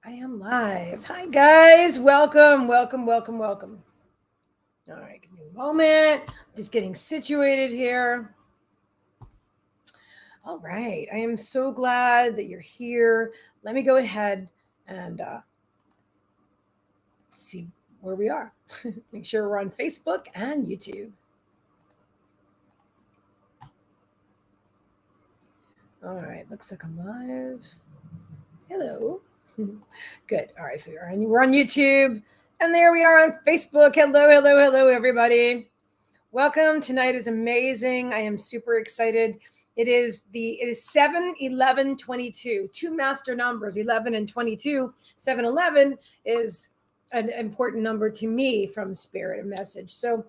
I am live. Hi, guys. Welcome, welcome, welcome, welcome. All right, give me a moment. Just getting situated here. All right. I am so glad that you're here. Let me go ahead and see where we are. Make sure we're on Facebook and YouTube. All right. Looks like I'm live. Hello. Good. All right. So we're on YouTube. And there we are on Facebook. Hello, hello, hello, everybody. Welcome. Tonight is amazing. I am super excited. It is 7 11 22. Two master numbers, 11 and 22. 7-11 is an important number to me from Spirit and Message. So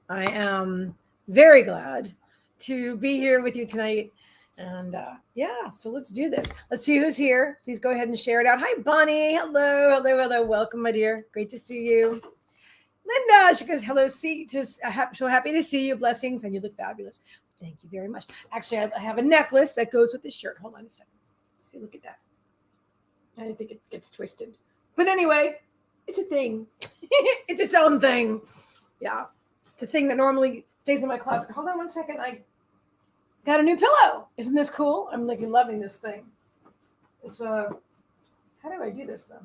I am very glad to be here with you tonight. And yeah, so let's do this. Let's see who's here. Please go ahead and share it out. Hi, Bonnie. Hello, hello, hello. Welcome, my dear. Great to see you. Linda, she goes, hello, so happy to see you. Blessings, and you look fabulous. Thank you very much. Actually, I have a necklace that goes with this shirt. Hold on a second. See, look at that. I think it gets twisted. But anyway, it's a thing. It's its own thing. Yeah. It's a thing that normally stays in my closet. Hold on one second. I got a new pillow. Isn't this cool? I'm like loving this thing. It's how do I do this though?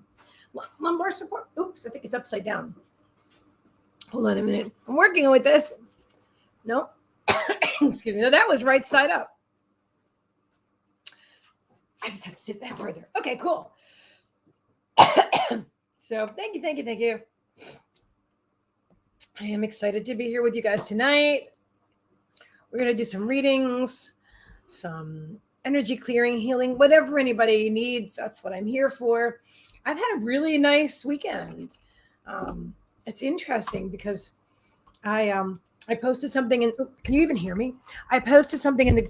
Lumbar support. Oops, I think it's upside down. Hold on a minute. I'm working with this. No. Excuse me. No, that was right side up. I just have to sit back further. Okay, cool. So thank you. I am excited to be here with you guys tonight. We're going to do some readings, some energy clearing, healing, whatever anybody needs. That's what I'm here for. I've had a really nice weekend. It's interesting because I posted something in. Can you even hear me? I posted something in the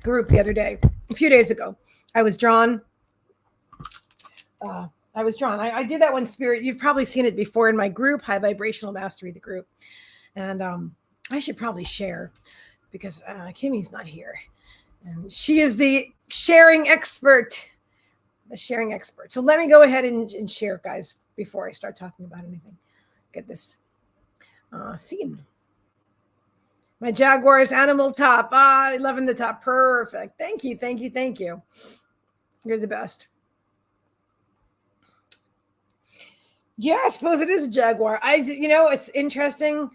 group the other day, a few days ago. I was drawn. I did that one, Spirit. You've probably seen it before in my group, High Vibrational Mastery, the group. And I should probably share because Kimmy's not here. And she is the sharing expert. The sharing expert. So let me go ahead and share, guys, before I start talking about anything. Get this scene. My Jaguar's animal top. 11 the top. Perfect. Thank you. You're the best. Yeah, I suppose it is a Jaguar. It's interesting.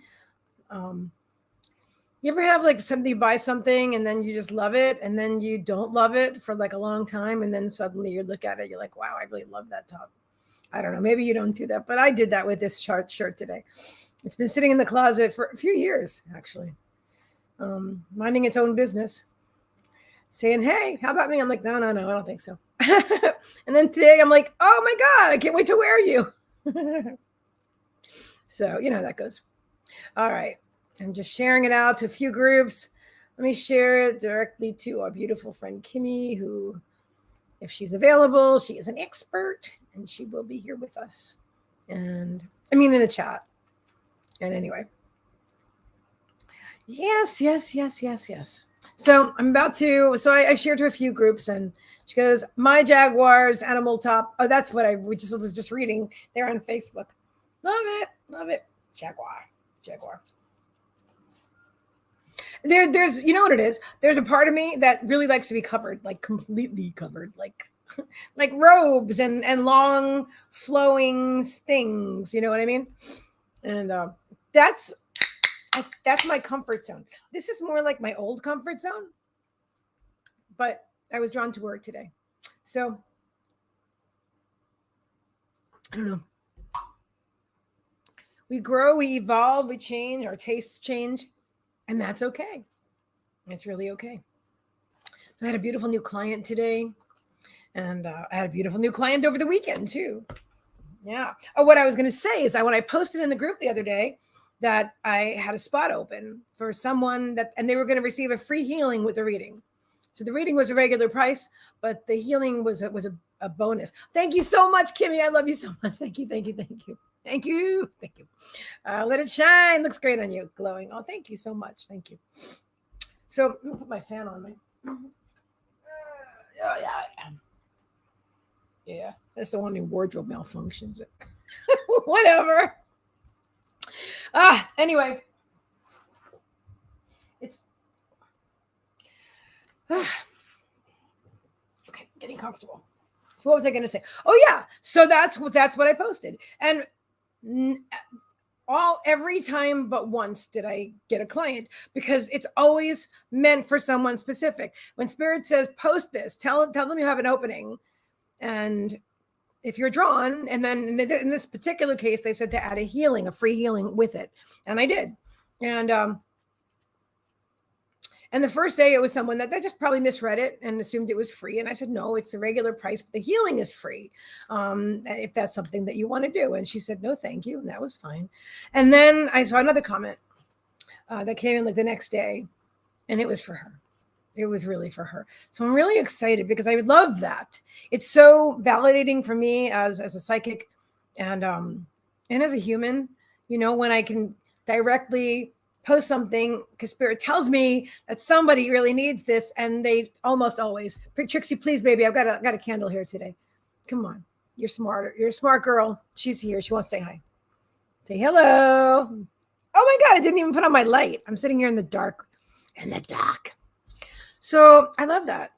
You ever have like something, you buy something and then you just love it and then you don't love it for like a long time and then suddenly you look at it, you're like, wow, I really love that top. I don't know, maybe you don't do that, but I did that with this shirt today. It's been sitting in the closet for a few years, actually, minding its own business, saying, hey, how about me? I'm like, no, I don't think so. And then today I'm like, oh my God, I can't wait to wear you. So, you know how that goes. All right. I'm just sharing it out to a few groups. Let me share it directly to our beautiful friend Kimmy, who, if she's available, she is an expert and she will be here with us. And I mean, in the chat. And anyway. Yes. So I'm about to, I shared to a few groups and she goes, my Jaguar's animal top. Oh, that's what I was just reading there on Facebook. Love it. Jaguar. There's, you know what it is? There's a part of me that really likes to be covered, like completely covered, like like robes and long flowing things. You know what I mean? And that's my comfort zone. This is more like my old comfort zone, but I was drawn to work today. So I don't know. We grow, we evolve, we change, our tastes change, and that's okay. It's really okay. So I had a beautiful new client today, and I had a beautiful new client over the weekend too. Yeah. Oh, what I was going to say is when I posted in the group the other day that I had a spot open for someone and they were going to receive a free healing with the reading. So the reading was a regular price, but the healing was a bonus. Thank you so much, Kimmy. I love you so much. Thank you. Let it shine. Looks great on you. Glowing. Oh, thank you so much. Thank you. So I'm going to put my fan on me. Yeah. Yeah, I just don't want any wardrobe malfunctions. Whatever. Anyway, it's okay. Getting comfortable. So what was I going to say? Oh yeah. So that's what I posted, and every time but once did I get a client, because it's always meant for someone specific. When Spirit says post this, tell them you have an opening, and if you're drawn, and then in this particular case, they said to add a free healing with it, and I did, and the first day it was someone that just probably misread it and assumed it was free. And I said, no, it's a regular price, but the healing is free. If that's something that you want to do. And she said, no, thank you. And that was fine. And then I saw another comment that came in like the next day, and it was for her. It was really for her. So I'm really excited because I love that. It's so validating for me as a psychic and as a human, when I can directly post something because Spirit tells me that somebody really needs this, and they almost always. Trixie, please, baby, I've got a candle here today. Come on, you're smarter. You're a smart girl. She's here. She wants to say hi. Say hello. Oh my God, I didn't even put on my light. I'm sitting here in the dark. So I love that.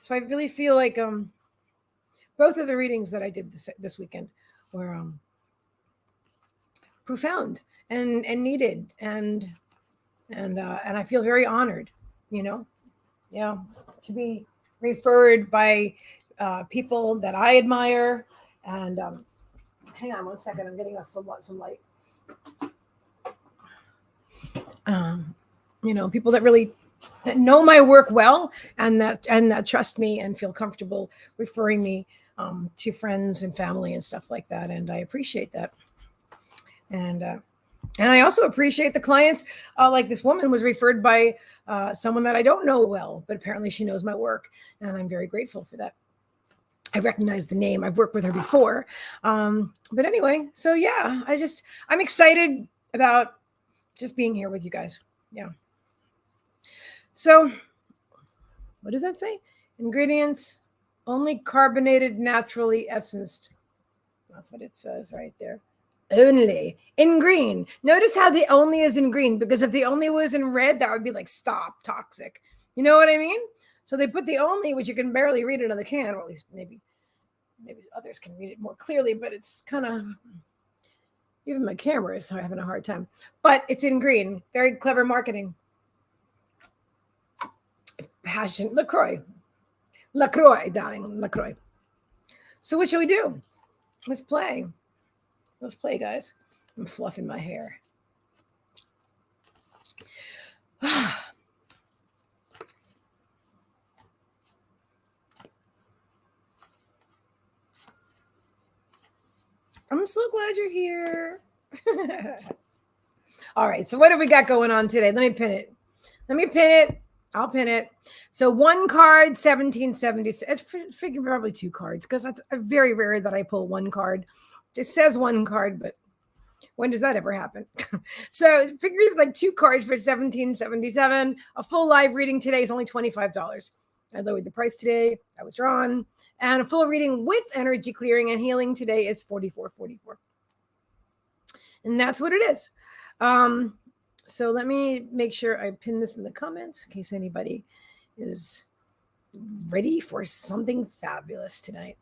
So I really feel like both of the readings that I did this weekend were profound and needed, and I feel very honored, to be referred by people that I admire. And hang on one second, I'm getting us some light. People that know my work well, and that trust me and feel comfortable referring me to friends and family and stuff like that, and I appreciate that. And I also appreciate the clients. Like this woman was referred by someone that I don't know well, but apparently she knows my work, and I'm very grateful for that. I recognize the name. I've worked with her before. But anyway, so yeah, I'm excited about just being here with you guys. Yeah. So what does that say? Ingredients, only carbonated, naturally essenced. That's what it says right there. Only in green. Notice how the only is in green, because if the only was in red, that would be like stop, toxic. You know what I mean? So they put the only, which you can barely read it on the can, or at least maybe others can read it more clearly, but it's kind of, even my camera is having a hard time. But it's in green. Very clever marketing. It's passion. LaCroix, darling, LaCroix. So what shall we do? Let's play. Let's play, guys. I'm fluffing my hair. I'm so glad you're here. All right, so what have we got going on today? Let me pin it. I'll pin it. So one card, 1776. It's figure probably two cards, because that's very rare that I pull one card. It says one card, but when does that ever happen? So figure like two cards for 1777. A full live reading today is only $25. I lowered the price today. I was drawn. And a full reading with energy clearing and healing today is $44.44. And that's what it is. So let me make sure I pin this in the comments in case anybody is ready for something fabulous tonight.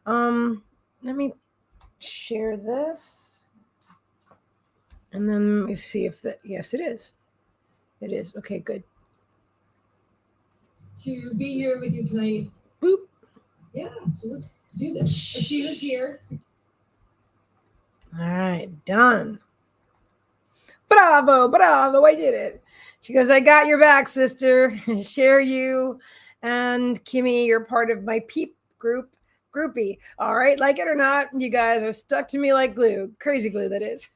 Let me share this. And then let me see if yes, it is. It is. Okay, good. To be here with you tonight. Boop. Yeah, so let's do this. Let's see who's here. All right, done. Bravo, I did it. She goes, I got your back, sister. Share you and Kimmy, you're part of my peep groupie. All right, like it or not, you guys are stuck to me like glue. Crazy glue, that is.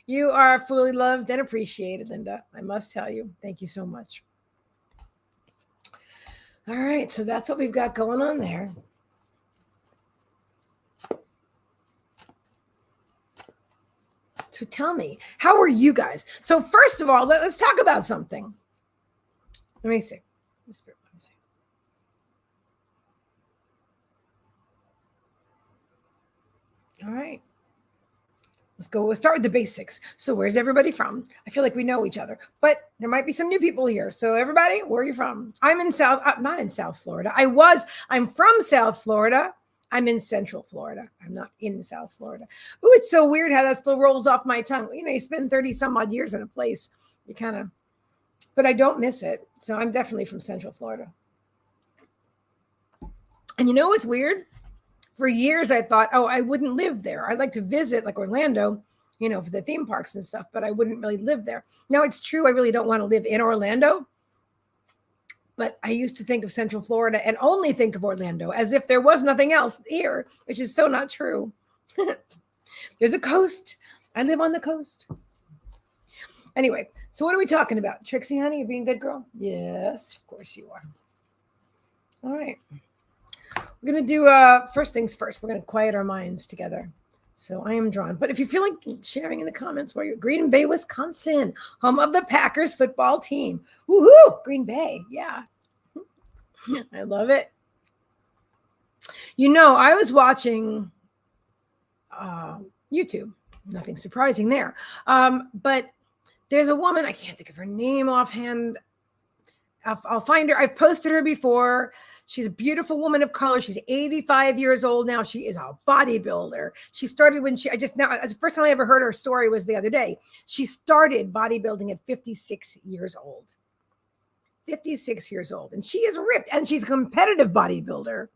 You are fully loved and appreciated, Linda. I must tell you. Thank you so much. All right, so that's what we've got going on there. So tell me, how are you guys? So first of all, let's talk about something. Let me see. All right. Let's go. We'll start with the basics. So where's everybody from? I feel like we know each other, but there might be some new people here. So everybody, where are you from? I'm in not in South Florida. I'm from South Florida. I'm in Central Florida. I'm not in South Florida. Ooh, it's so weird how that still rolls off my tongue. You spend 30 some odd years in a place. You kind of, but I don't miss it. So I'm definitely from Central Florida. And you know what's weird? For years, I thought, oh, I wouldn't live there. I'd like to visit like Orlando, for the theme parks and stuff, but I wouldn't really live there. Now, it's true. I really don't want to live in Orlando. But I used to think of Central Florida and only think of Orlando as if there was nothing else here, which is so not true. There's a coast. I live on the coast. Anyway, so what are we talking about? Trixie, honey, you being a good girl? Yes, of course you are. All right. We're going to do first things first. We're going to quiet our minds together. So I am drawn. But if you feel like sharing in the comments where you're Green Bay, Wisconsin, home of the Packers football team. Woohoo! Green Bay. Yeah. I love it. I was watching YouTube. Nothing surprising there. But there's a woman, I can't think of her name offhand. I'll find her. I've posted her before. She's a beautiful woman of color. She's 85 years old now. She is a bodybuilder. She started the first time I ever heard her story was the other day. She started bodybuilding at 56 years old. 56 years old. And she is ripped. And she's a competitive bodybuilder.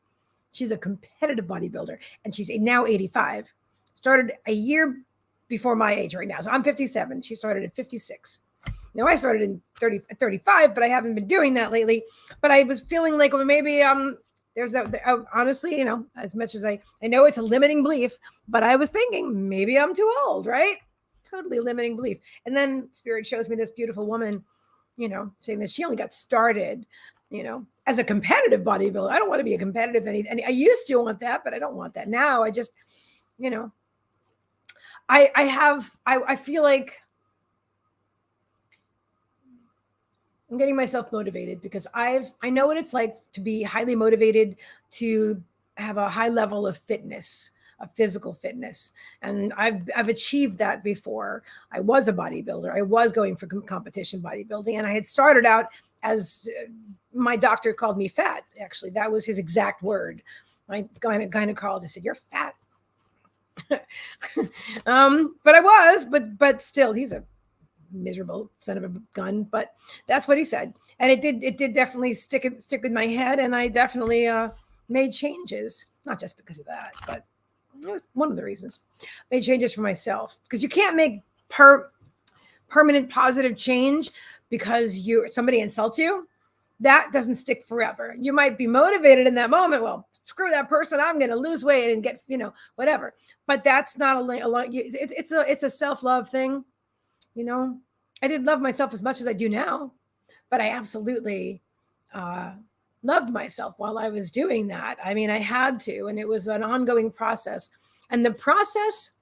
And she's now 85. Started a year before my age right now. So I'm 57. She started at 56. Now I started in 35, but I haven't been doing that lately. But I was feeling like, well, maybe there's that. Honestly, as much as I know it's a limiting belief, but I was thinking maybe I'm too old, right? Totally limiting belief. And then Spirit shows me this beautiful woman, saying that she only got started, as a competitive bodybuilder. I don't want to be a competitive anything. I used to want that, but I don't want that now. I just, I feel like I'm getting myself motivated because I know what it's like to be highly motivated, to have a high level of fitness, of physical fitness. And I've achieved that before. I was a bodybuilder. I was going for competition bodybuilding. And I had started out as my doctor called me fat. Actually, that was his exact word. My gynecologist said, "You're fat." But I was, but still, he's a miserable son of a gun, but that's what he said. And it did definitely stick with my head. And I definitely made changes, not just because of that, but one of the reasons. Made changes for myself, because you can't make permanent positive change because somebody insults you. That doesn't stick forever. You might be motivated in that moment. Well, screw that person. I'm going to lose weight and get, whatever. But that's not a lot. It's a self-love thing. I didn't love myself as much as I do now, but I absolutely loved myself while I was doing that. I mean, I had to, and it was an ongoing process. And the process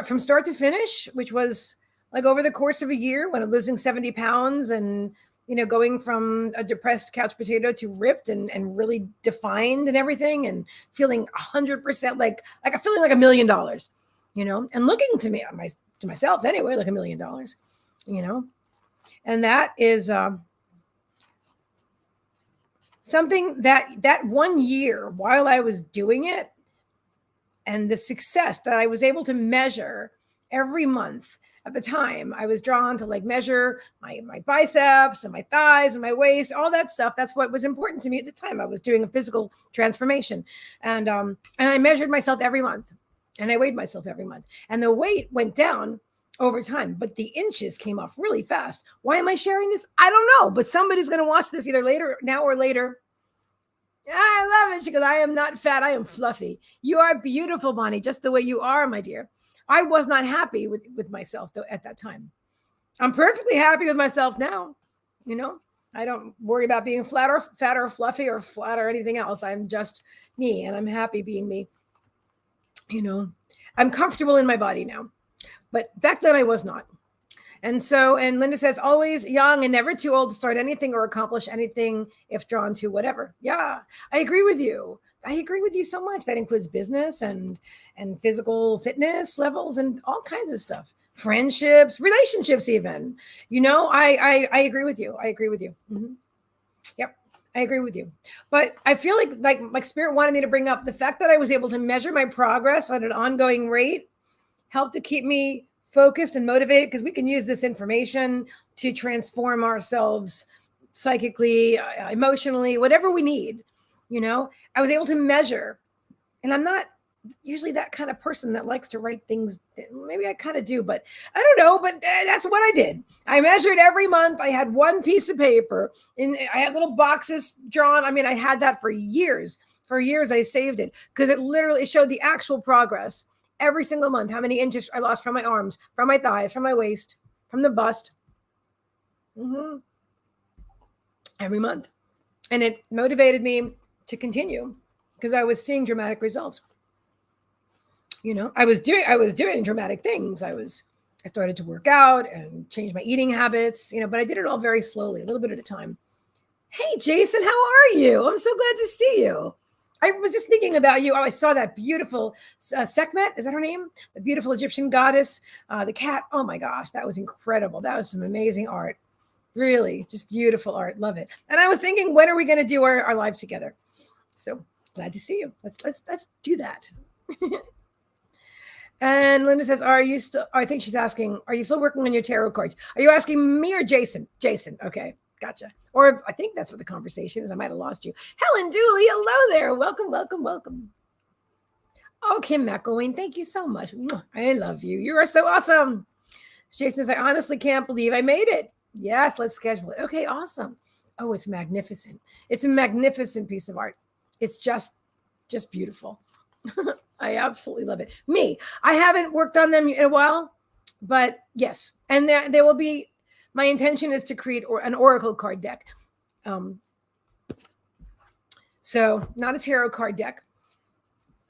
from start to finish, which was like over the course of a year, when I'm losing 70 pounds and, going from a depressed couch potato to ripped and really defined and everything, and feeling 100% like I'm feeling like $1 million, and looking to me, to myself anyway, like $1 million, and that is something that 1 year while I was doing it, and the success that I was able to measure every month. At the time, I was drawn to measure my biceps and my thighs and my waist, all that stuff. That's what was important to me at the time. I was doing a physical transformation, and I measured myself every month. And I weighed myself every month. And the weight went down over time, but the inches came off really fast. Why am I sharing this? I don't know, but somebody's going to watch this either now or later. I love it. She goes, "I am not fat. I am fluffy." You are beautiful, Bonnie, just the way you are, my dear. I was not happy with myself, though, at that time. I'm perfectly happy with myself now. I don't worry about being fat or fluffy or flat or anything else. I'm just me, and I'm happy being me. I'm comfortable in my body now, but back then I was not. And Linda says, always young and never too old to start anything or accomplish anything if drawn to whatever. Yeah, I agree with you. I agree with you so much. That includes business and physical fitness levels and all kinds of stuff. Friendships, relationships, even. I agree with you. I agree with you. Mm-hmm. Yep. I agree with you. But I feel like Spirit wanted me to bring up the fact that I was able to measure my progress on an ongoing rate helped to keep me focused and motivated, because we can use this information to transform ourselves psychically, emotionally, whatever we need. I was able to measure, and I'm not usually that kind of person that likes to write things. Maybe I kind of do, but I don't know. But that's what I did. I measured every month. I had one piece of paper, and I had little boxes drawn. I mean, I had that for years. For years, I saved it because it literally showed the actual progress every single month. How many inches I lost from my arms, from my thighs, from my waist, from the bust. Mm-hmm. Every month. And it motivated me to continue because I was seeing dramatic results. I was doing dramatic things. I started to work out and change my eating habits, but I did it all very slowly, a little bit at a time. Hey, Jason, how are you? I'm so glad to see you. I was just thinking about you. Oh, I saw that beautiful Sekhmet. Is that her name? The beautiful Egyptian goddess, the cat. Oh my gosh, that was incredible. That was some amazing art. Really, just beautiful art. Love it. And I was thinking, when are we going to do our live together? So glad to see you. Let's do that. And Linda says, are you still, I think she's asking, are you still working on your tarot cards? Are you asking me or Jason? Jason. Okay. Gotcha. Or I think that's what the conversation is. I might have lost you. Helen Dooley, hello there. Welcome, welcome, welcome. Oh, Kim McElwain, thank you so much. I love you. You are so awesome. Jason says, I honestly can't believe I made it. Yes, let's schedule it. Okay, awesome. Oh, it's magnificent. It's a magnificent piece of art. It's just beautiful. I absolutely love it. I haven't worked on them in a while, but yes. And there will be, my intention is to create an oracle card deck. So not a tarot card deck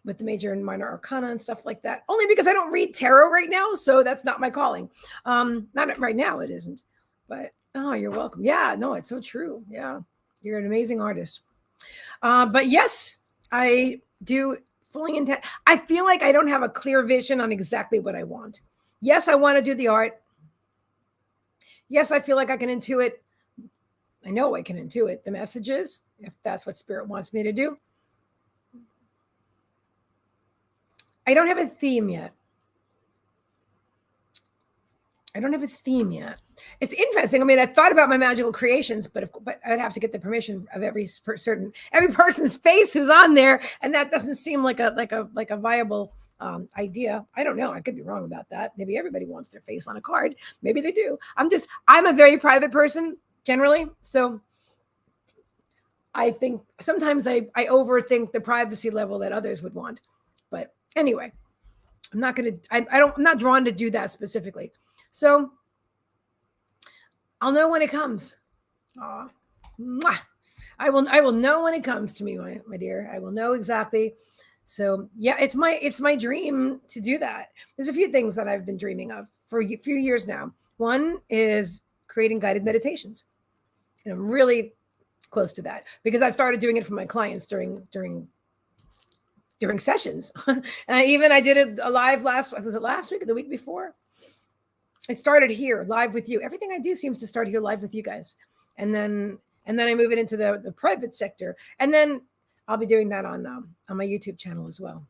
with the major and minor arcana and stuff like that, only because I don't read tarot right now. So that's not my calling. Not right now, it isn't, but oh, you're welcome. Yeah, no, it's so true. Yeah. You're an amazing artist. But yes, I do fully intend. I feel like I don't have a clear vision on exactly what I want. Yes, I want to do the art. Yes, I feel like I can intuit. I know I can intuit the messages if that's what Spirit wants me to do. I don't have a theme yet. It's interesting. I mean, I thought about my magical creations, but I'd have to get the permission of every person's face who's on there, and that doesn't seem like a viable idea. I don't know. I could be wrong about that. Maybe everybody wants their face on a card. Maybe they do. I'm a very private person generally, so I think sometimes I overthink the privacy level that others would want. But anyway, I'm not drawn to do that specifically. So I'll know when it comes. I will know when it comes to me, my dear. I will know exactly. So yeah, it's my dream to do that. There's a few things that I've been dreaming of for a few years now. One is creating guided meditations. And I'm really close to that because I've started doing it for my clients during sessions. And I did it a live last week or the week before? It started here live with you. Everything I do seems to start here live with you guys. And then I move it into the private sector. And then I'll be doing that on my YouTube channel as well.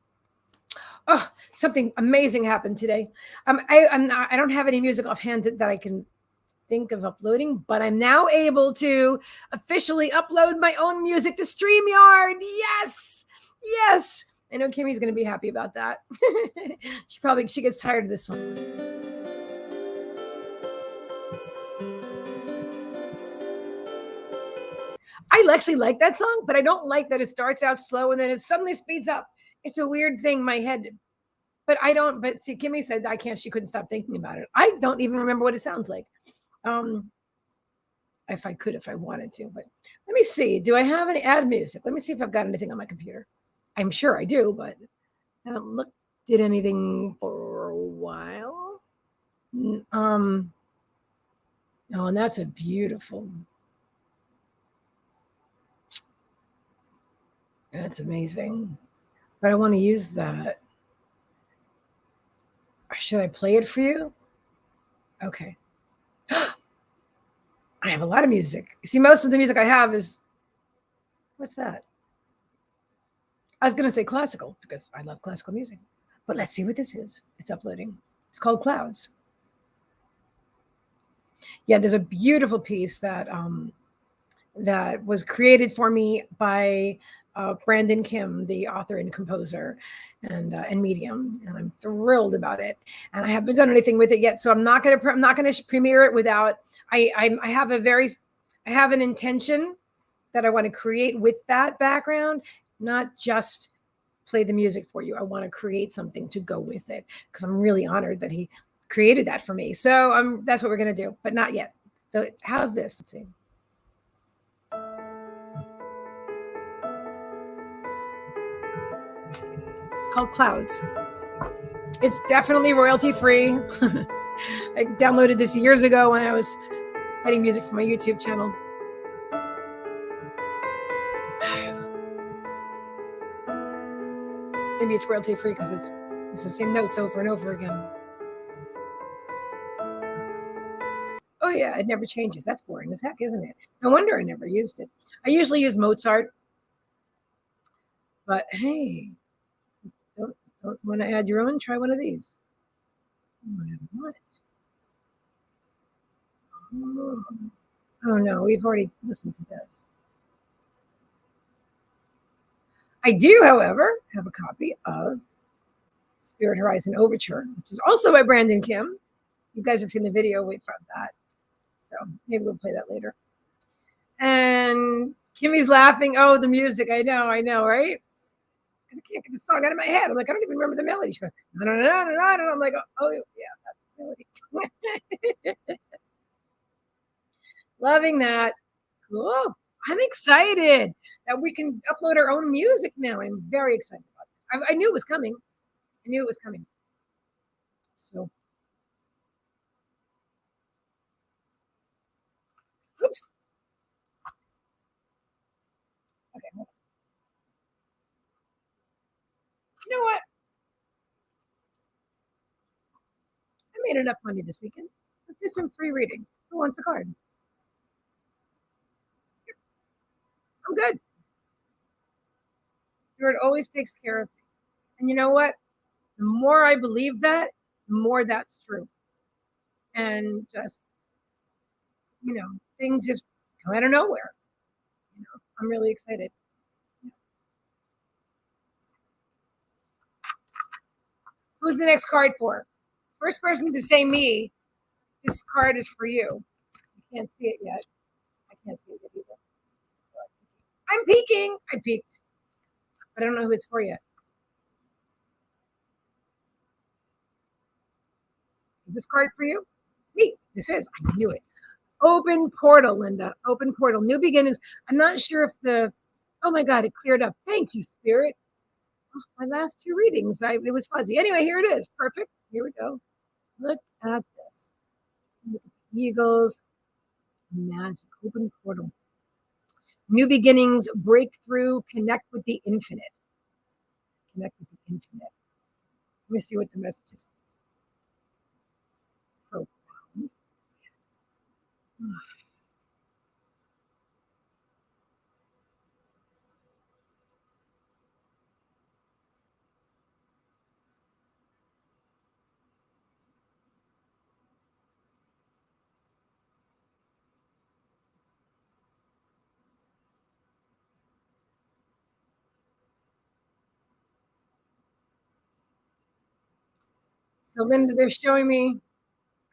Oh, something amazing happened today. I don't have any music offhand that I can think of uploading, but I'm now able to officially upload my own music to StreamYard. Yes. I know Kimmy's going to be happy about that. She gets tired of this song. I actually like that song, but I don't like that it starts out slow and then it suddenly speeds up. It's a weird thing in my head. But see, Kimmy said she couldn't stop thinking about it. I don't even remember what it sounds like. If I wanted to, but let me see. Do I have any add music? Let me see if I've got anything on my computer. I'm sure I do, but I haven't looked at anything for a while. Oh, and that's a beautiful. That's amazing. But I want to use that. Should I play it for you? Okay. I have a lot of music. See, most of the music I have is what's that? I was going to say classical because I love classical music. But let's see what this is. It's uploading. It's called Clouds. Yeah, there's a beautiful piece that was created for me by Brandon Kim, the author and composer, and Medium, and I'm thrilled about it. And I haven't done anything with it yet, so I'm not gonna premiere it without. I have I have an intention that I want to create with that background, not just play the music for you. I want to create something to go with it because I'm really honored that he created that for me. So that's what we're gonna do, but not yet. So how's this? Let's see. It's called Clouds. It's definitely royalty free. I downloaded this years ago when I was writing music for my YouTube channel. Maybe it's royalty free because it's the same notes over and over again. Oh yeah, it never changes. That's boring as heck, isn't it? No wonder I never used it. I usually use Mozart, but hey, don't want to add your own? Try one of these. What? Oh no, we've already listened to this. I do, however, have a copy of Spirit Horizon Overture, which is also by Brandon Kim. You guys have seen the video from that. So maybe we'll play that later. And Kimmy's laughing. Oh, the music. I know, right? Because I can't get the song out of my head. I'm like, I don't even remember the melody. She goes, no. I'm like, oh, yeah, that's the melody. Loving that. Cool. I'm excited that we can upload our own music now. I'm very excited about this. I knew it was coming. So, oops. Okay. You know what? I made enough money this weekend. Let's do some free readings. Who wants a card? I'm good. Spirit always takes care of me. And you know what? The more I believe that, the more that's true. And just, things just come out of nowhere. I'm really excited. Who's the next card for? First person to say me, this card is for you. You can't see it yet. I can't see it yet either. I'm peeking. I peeked. But I don't know who it's for yet. Is this card for you? Me. This is. I knew it. Open portal, Linda. Open portal. New beginnings. I'm not sure if oh my God, it cleared up. Thank you, Spirit. Oh, my last two readings, it was fuzzy. Anyway, here it is. Perfect. Here we go. Look at this. Look at the eagles. Magic. Open portal. New beginnings, breakthrough, connect with the infinite. Connect with the infinite. Let me see what the message is. Profound. So, Linda, they're showing me.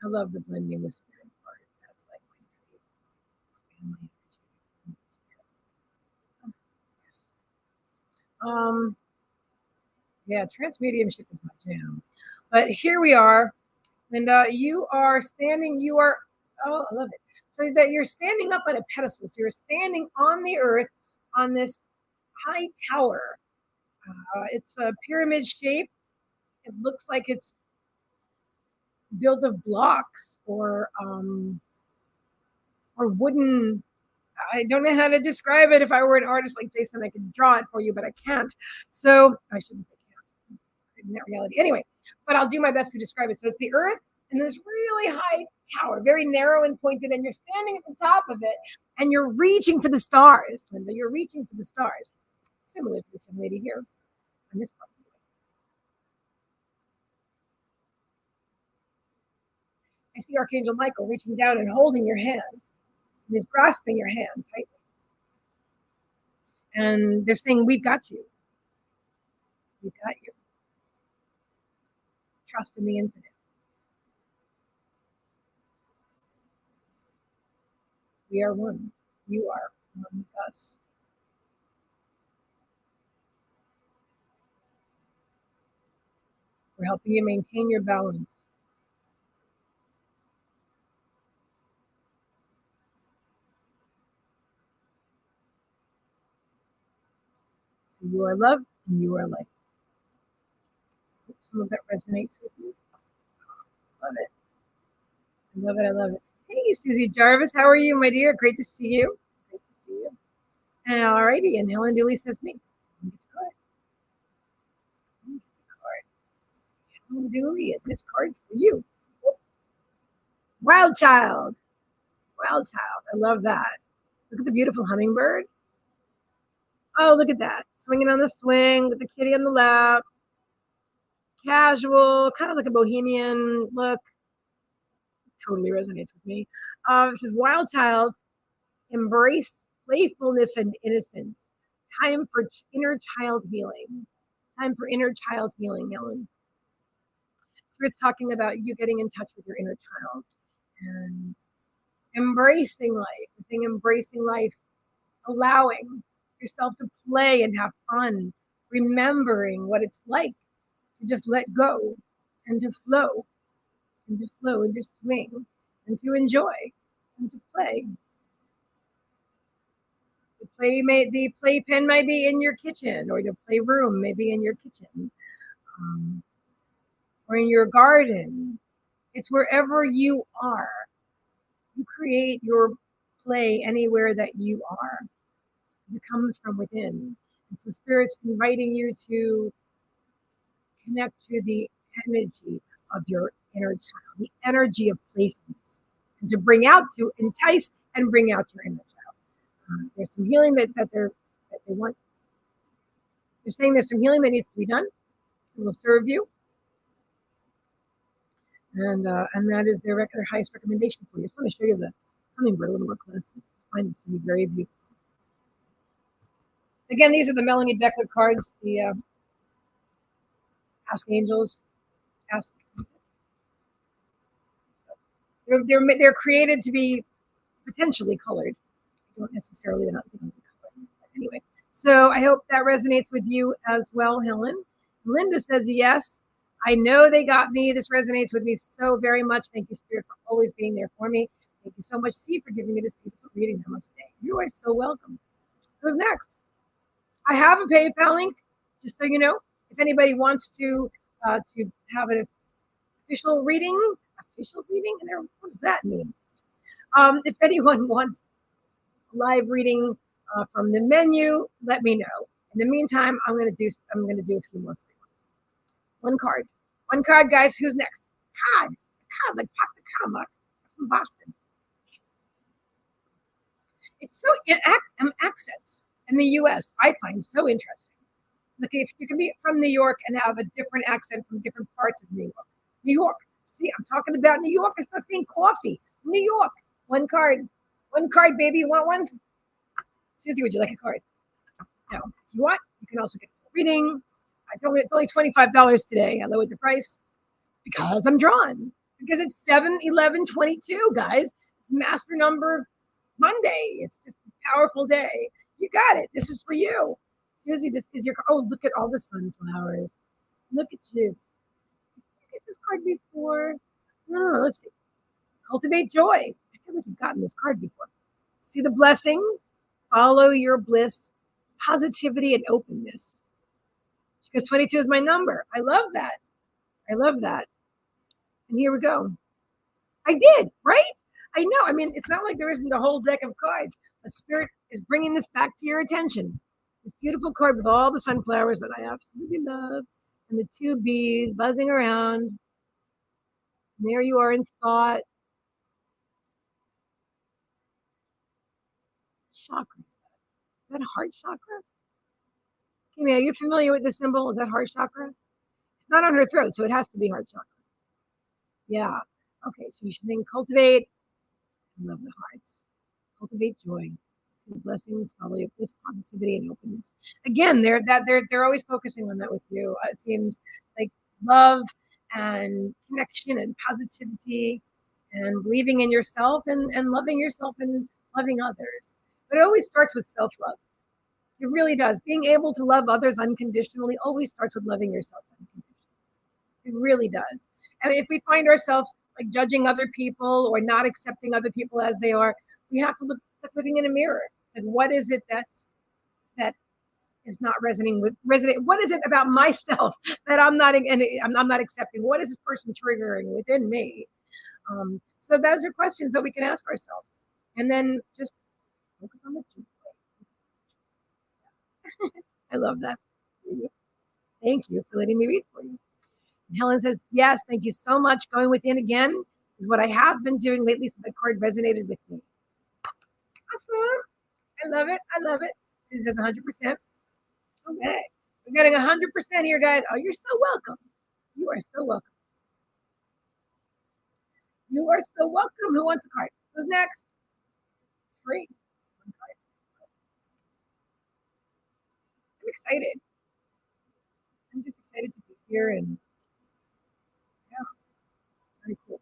I love the blending with spirit part. That's like my favorite. Yeah, transmediumship is my jam. But here we are, Linda. You are standing. Oh, I love it. So that you're standing up on a pedestal. So you're standing on the earth on this high tower. It's a pyramid shape. It looks like it's built of blocks or or wooden. I don't know how to describe it. If I were an artist like Jason, I could draw it for you, but I can't. So I shouldn't say can't in that reality. Anyway, but I'll do my best to describe it. So it's the earth and this really high tower, very narrow and pointed, and you're standing at the top of it and you're reaching for the stars, Linda. You're reaching for the stars. Similar to this young lady here on this part. I see Archangel Michael reaching down and holding your hand. He's grasping your hand tightly. And they're saying, we've got you. We've got you. Trust in the infinite. We are one. You are one with us. We're helping you maintain your balance. So you are love and you are light. Hope some of that resonates with you. Love it. I love it. I love it. Hey, Susie Jarvis, how are you, my dear? Great to see you. Great to see you. All righty. And Helen Dooley says me. It's a card. It's a card. Helen Dooley, this card's for you. Wild child. Wild child. I love that. Look at the beautiful hummingbird. Oh, look at that. Swinging on the swing with the kitty on the lap. Casual, kind of like a bohemian look. Totally resonates with me. It says, wild child, embrace playfulness and innocence. Time for inner child healing. Time for inner child healing, Helen. Spirit's talking about you getting in touch with your inner child and embracing life. They're saying embracing life, allowing yourself to play and have fun, remembering what it's like to just let go and to flow and to flow and to swing and to enjoy and to play. The playpen may be in your kitchen, or the playroom may be in your kitchen, or in your garden. It's wherever you are. You create your play anywhere that you are. It comes from within. It's the Spirit's inviting you to connect to the energy of your inner child, the energy of playfulness, and to bring out, to entice and bring out your inner child. There's some healing that they want. They're saying there's some healing that needs to be done. It will serve you, and that is their highest recommendation for you. I just want to show you the hummingbird a little more closely. I just find this to be very beautiful. Again, these are the Melanie Beckler cards. The Ask Angels, Ask. So they're created to be potentially colored. Don't necessarily, they're not going to be colored. But anyway, so I hope that resonates with you as well, Helen. Linda says yes. I know they got me. This resonates with me so very much. Thank you, Spirit, for always being there for me. Thank you so much, C, for giving me this beautiful reading. Namaste. You are so welcome. Who's next? I have a PayPal link, just so you know. If anybody wants to have an official reading, and what does that mean? If anyone wants live reading from the menu, let me know. In the meantime, I'm gonna do a few more free ones. One card, guys. Who's next? Cod, like Pop the Comic from Boston. It's so accents in the U.S. I find so interesting. Look, if you can be from New York and have a different accent from different parts of New York. New York. See, I'm talking about New York. It's not saying coffee. New York. One card, baby. You want one? Susie, would you like a card? No. If you want, you can also get a reading. It's only $25 today. I lowered the price because I'm drawn. Because it's 7/11/22, guys. It's master number Monday. It's just a powerful day. You got it. This is for you. Susie, this is your. Oh, look at all the sunflowers. Look at you. Did you get this card before? No, let's see. Cultivate joy. I feel like you've gotten this card before. See the blessings. Follow your bliss. Positivity and openness. Because 22 is my number. I love that. And here we go. I did, right? I know. I mean, it's not like there isn't a whole deck of cards, but Spirit is bringing this back to your attention. This beautiful card with all the sunflowers that I absolutely love, and the two bees buzzing around. And there you are in thought. Chakra. Is that a heart chakra? Kimmy, are you familiar with the symbol? Is that heart chakra? It's not on her throat, so it has to be heart chakra. Yeah. Okay, so you should think cultivate. I love the hearts. Cultivate joy. See the blessings, probably of this positivity and openness. Again, they're always focusing on that with you. It seems like love and connection and positivity and believing in yourself and loving yourself and loving others. But it always starts with self-love. It really does. Being able to love others unconditionally always starts with loving yourself unconditionally. It really does. I mean, if we find ourselves like judging other people or not accepting other people as they are, we have to look like looking in a mirror. Like, what is it that is not resonating with resonate? What is it about myself that I'm not and I'm not accepting? What is this person triggering within me? So those are questions that we can ask ourselves, and then just focus on the joy. I love that. Thank you for letting me read for you. And Helen says, yes, thank you so much. Going within again is what I have been doing lately, so the card resonated with me. Awesome. I love it. I love it. She says 100%. Okay. We're getting 100% here, guys. Oh, you're so welcome. You are so welcome. You are so welcome. Who wants a card? Who's next? It's free. I'm excited. I'm just excited to be here, and yeah, very cool.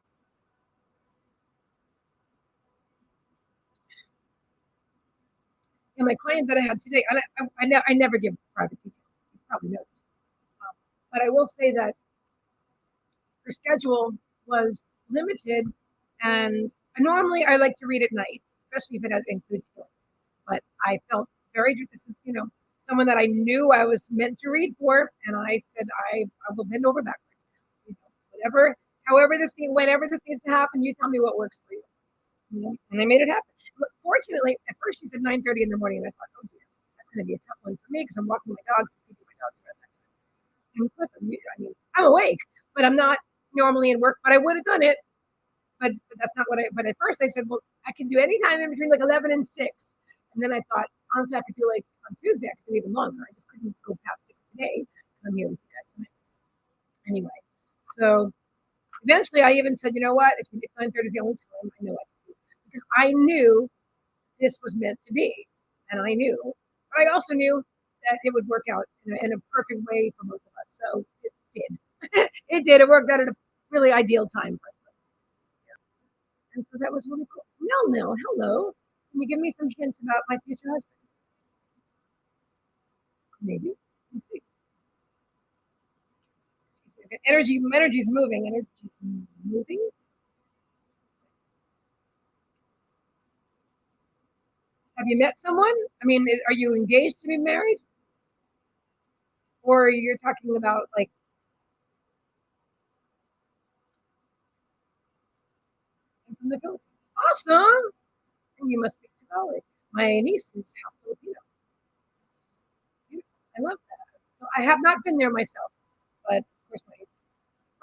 And my client that I had today, I never give private details. You probably noticed. But I will say that her schedule was limited, and normally I like to read at night, especially if it includes healing. But I felt this is, someone that I knew I was meant to read for, and I said I will bend over backwards. Whatever, whenever this needs to happen, you tell me what works for you. And I made it happen. But fortunately, at first she said 9:30 in the morning, and I thought, oh dear, that's going to be a tough one for me because I'm walking my dogs and feeding my dogs around that time. And plus, I'm awake, but I'm not normally in work. But I would have done it. But that's not what I. But at first, I said, well, I can do any time in between like 11 and 6. And then I thought, honestly, I could do like on Tuesday, I could do even longer. I just couldn't go past 6 today because I'm here with you guys tonight. Anyway, so eventually, I even said, you know what? If 9:30 is the only time, I know I can do it because I knew this was meant to be, and I knew, but I also knew that it would work out in a perfect way for both of us. So it did. It did. It worked out at a really ideal time for us. And so that was really cool. No, hello. Can you give me some hints about my future husband? Maybe. Let's see. Energy's moving. Energy's moving. Have you met someone? I mean, are you engaged to be married? Or you're talking about like from the Philippines? Awesome. And you must speak Tagalog. My niece is half Filipino. I love that. So I have not been there myself, but of course my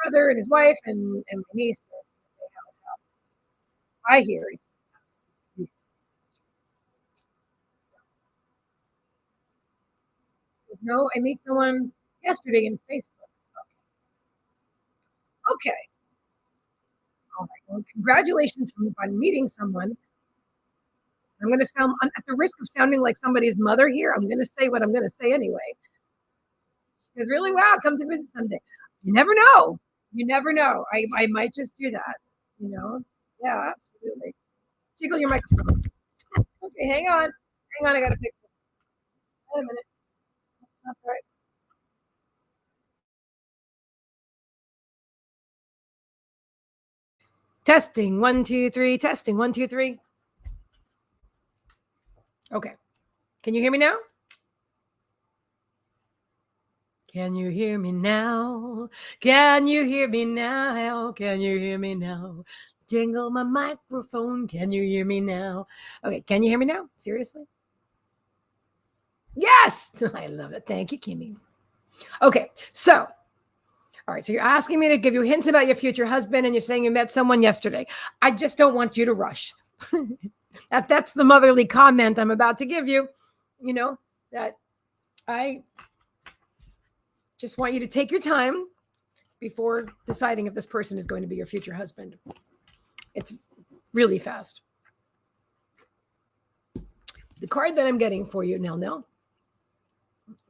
brother and his wife and my niece, they have. I hear it's no. I meet someone yesterday in Facebook. Okay. All right. Well, congratulations on meeting someone. I'm going to sound, at the risk of sounding like somebody's mother here, I'm going to say what I'm going to say anyway. She goes, really? Wow, come to visit someday. You never know. You never know. I might just do that. Yeah, absolutely. Jiggle your microphone. Okay, hang on. Hang on, I got to fix this. Wait a minute. That's not right. Testing. 1, 2, 3. Testing. 1, 2, 3. Okay. Can you hear me now? Can you hear me now? Can you hear me now? Can you hear me now? Jingle my microphone. Can you hear me now? Okay, can you hear me now? Seriously? Yes! I love it. Thank you, Kimmy. Okay, so, all right, so you're asking me to give you hints about your future husband, and you're saying you met someone yesterday. I just don't want you to rush. That's the motherly comment I'm about to give you, that I just want you to take your time before deciding if this person is going to be your future husband. It's really fast. The card that I'm getting for you, Nell. Let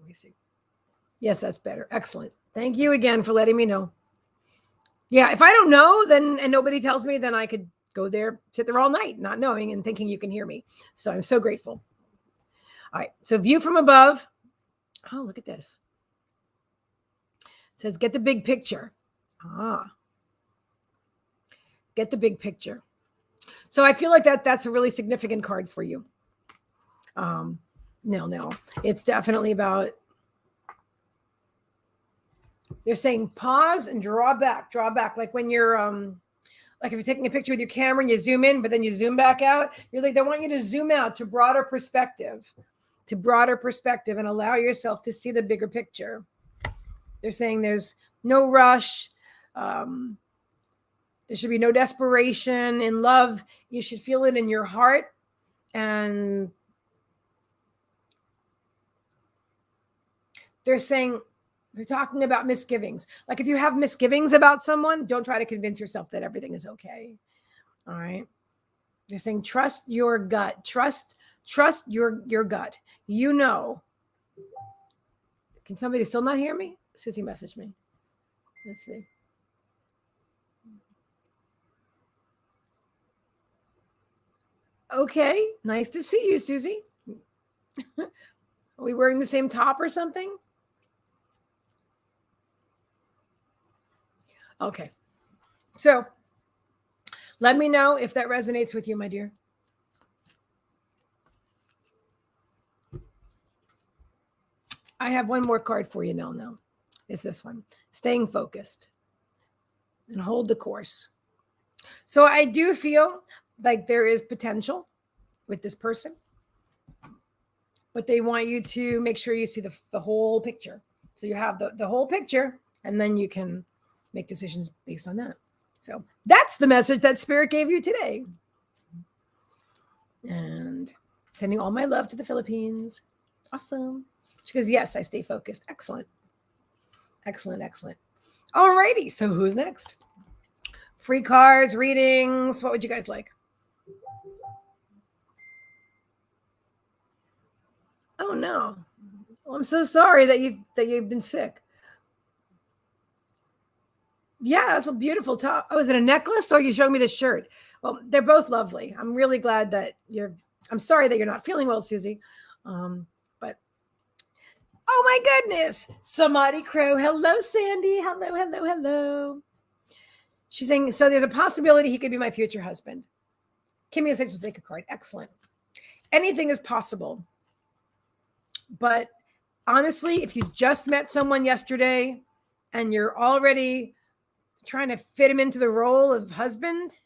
me see. Yes, that's better. Excellent. Thank you again for letting me know. Yeah, if I don't know, then and nobody tells me, then I could go there, sit there all night, not knowing and thinking you can hear me. So I'm so grateful. All right. So view from above. Oh, look at this. It says, get the big picture. Get the big picture. So I feel like that's a really significant card for you. No. It's definitely about, they're saying pause and draw back. Like when you're, like if you're taking a picture with your camera and you zoom in, but then you zoom back out, you're like, they want you to zoom out to broader perspective and allow yourself to see the bigger picture. They're saying there's no rush. There should be no desperation in love. You should feel it in your heart. And they're saying, they're talking about misgivings. Like if you have misgivings about someone, don't try to convince yourself that everything is okay. All right. They're saying, trust your gut. Trust your gut. You know. Can somebody still not hear me? Susie messaged me. Let's see. Okay. Nice to see you, Susie. Are we wearing the same top or something? Okay. So let me know if that resonates with you, my dear. I have one more card for you now. It's this one. Staying focused and hold the course. So I do feel like there is potential with this person, but they want you to make sure you see the whole picture. So you have the whole picture, and then you can make decisions based on that. So that's the message that Spirit gave you today. And sending all my love to the Philippines. Awesome. She goes, yes, I stay focused. Excellent. All righty. So who's next? Free cards, readings. What would you guys like? Oh no. Well, I'm so sorry that you've been sick. Yeah, that's a beautiful top. Oh, is it a necklace or are you showing me the shirt? Well, they're both lovely. I'm really glad that I'm sorry that you're not feeling well, Susie. But oh my goodness. Samadi Crow. Hello, Sandy. Hello. She's saying, so there's a possibility he could be my future husband. Kimmy said she'll take a card. Excellent. Anything is possible. But honestly, if you just met someone yesterday and you're already trying to fit him into the role of husband,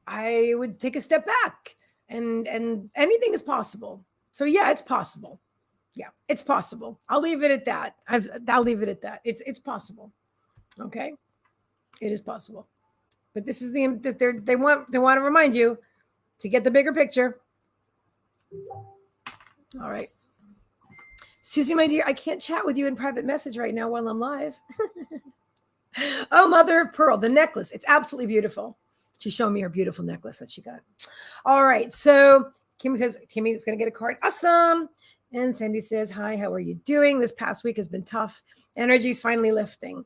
I would take a step back and anything is possible. So yeah, it's possible. Yeah, it's possible. I'll leave it at that. I'll leave it at that. It's possible. Okay. It is possible. But this is they want to remind you to get the bigger picture. All right. Susie, my dear, I can't chat with you in private message right now while I'm live. Oh, mother of pearl, the necklace. It's absolutely beautiful. She's showing me her beautiful necklace that she got. All right. So Kimmy says Kimmy's going to get a card. Awesome. And Sandy says, hi, how are you doing? This past week has been tough. Energy's finally lifting.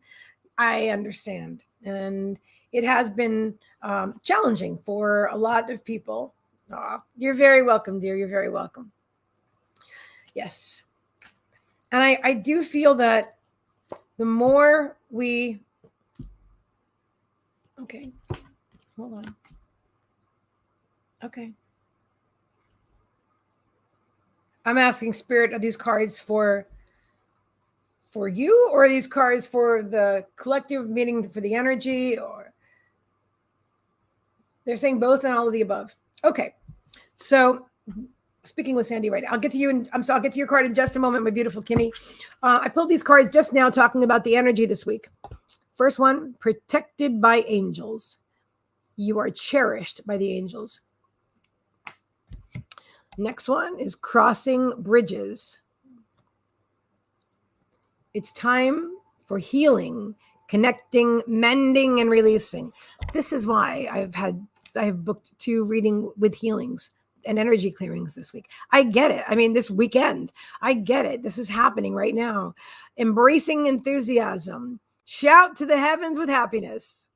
I understand. And it has been challenging for a lot of people. You're very welcome, dear. You're very welcome. Yes. And I do feel that the more we... Okay. Hold on. Okay. I'm asking Spirit, are these cards for you, or are these cards for the collective, meaning for the energy? Or they're saying both and all of the above. Okay. So speaking with Sandy right now, I'll get to you, and I'll get to your card in just a moment, my beautiful Kimmy. I pulled these cards just now talking about the energy this week. First one, protected by angels. You are cherished by the angels. Next one is crossing bridges. It's time for healing, connecting, mending, and releasing. This is why I have booked 2 reading with healings and energy clearings this week. I get it. I mean, this weekend, I get it. This is happening right now. Embracing enthusiasm. Shout to the heavens with happiness.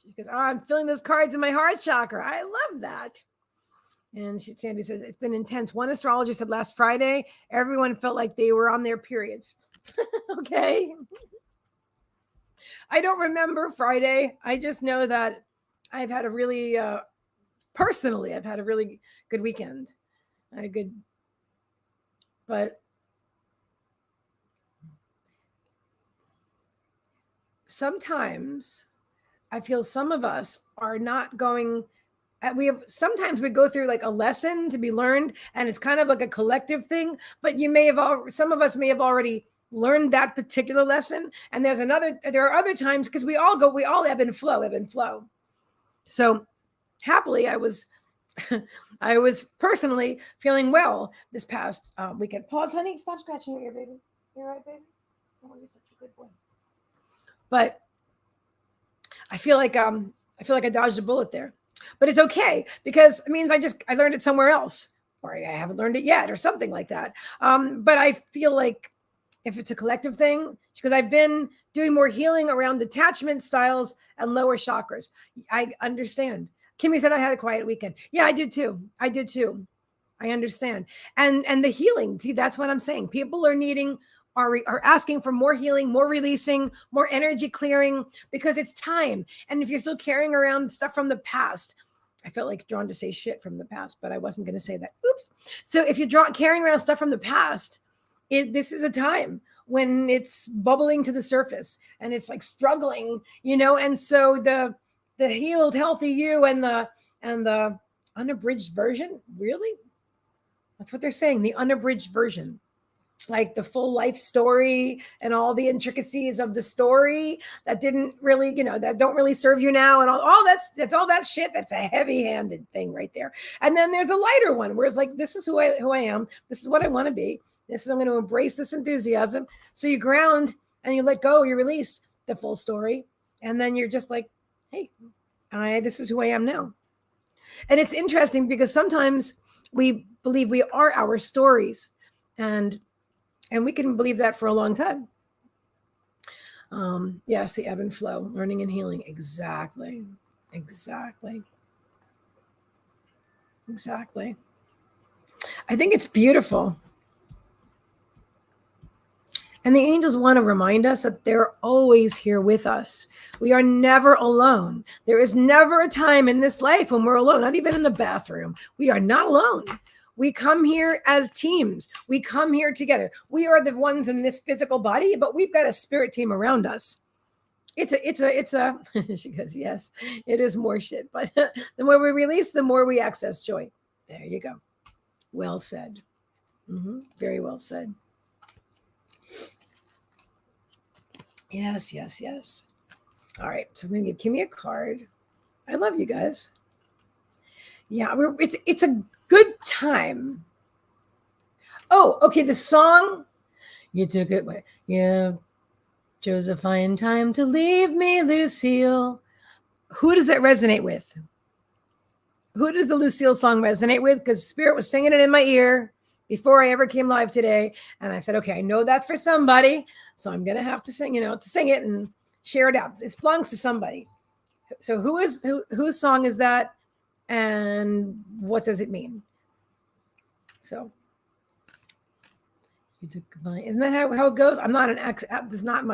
She goes, oh, I'm feeling those cards in my heart chakra. I love that. And Sandy says, it's been intense. One astrologer said last Friday, everyone felt like they were on their periods. Okay. I don't remember Friday. I just know that I've had a really, personally, I've had a really good weekend. But sometimes I feel some of us are not going. Sometimes we go through like a lesson to be learned, and it's kind of like a collective thing, but some of us may have already learned that particular lesson. And there are other times, because we all ebb and flow. So happily, I was personally feeling well this past weekend. Pause, honey. Stop scratching your ear, baby. You're right, baby. Oh, you're such a good boy. But I feel like I dodged a bullet there. But it's okay, because it means I learned it somewhere else, or I haven't learned it yet, or something like that. But I feel like if it's a collective thing, because I've been doing more healing around attachment styles and lower chakras. I understand. Kimmy said I had a quiet weekend. Yeah, I did too. I understand. And the healing, see, that's what I'm saying. People are asking for more healing, more releasing, more energy clearing, because it's time. And if you're still carrying around stuff from the past, I felt like drawn to say shit from the past, but I wasn't going to say that. Oops. So if you're carrying around stuff from the past, this is a time when it's bubbling to the surface and it's like struggling, and so the healed, healthy you and the unabridged version, really? That's what they're saying, the unabridged version. Like the full life story and all the intricacies of the story that didn't really, that don't really serve you now, and all that's all that shit. That's a heavy-handed thing right there. And then there's a lighter one where it's like, this is who I am. This is what I want to be. I'm going to embrace this enthusiasm. So you ground and you let go, you release the full story. And then you're just like, hey, this is who I am now. And it's interesting because sometimes we believe we are our stories, and we can believe that for a long time. Yes, the ebb and flow, learning and healing. Exactly. I think it's beautiful. And the angels want to remind us that they're always here with us. We are never alone. There is never a time in this life when we're alone, not even in the bathroom. We are not alone. We come here as teams. We come here together. We are the ones in this physical body, but we've got a spirit team around us. It's a, she goes, yes, it is more shit. But the more we release, the more we access joy. There you go. Well said. Very well said. Yes. All right. So we're going to give Kimmy a card. I love you guys. Yeah, it's a good time. Oh, okay. The song, you took it. Yeah. Chose a fine time to leave me, Lucille. Who does that resonate with? Who does the Lucille song resonate with? Because Spirit was singing it in my ear before I ever came live today. And I said, okay, I know that's for somebody. So I'm going to have to sing, to sing it and share it out. It belongs to somebody. So whose song is that? And what does it mean? So isn't that how it goes? I'm not this is not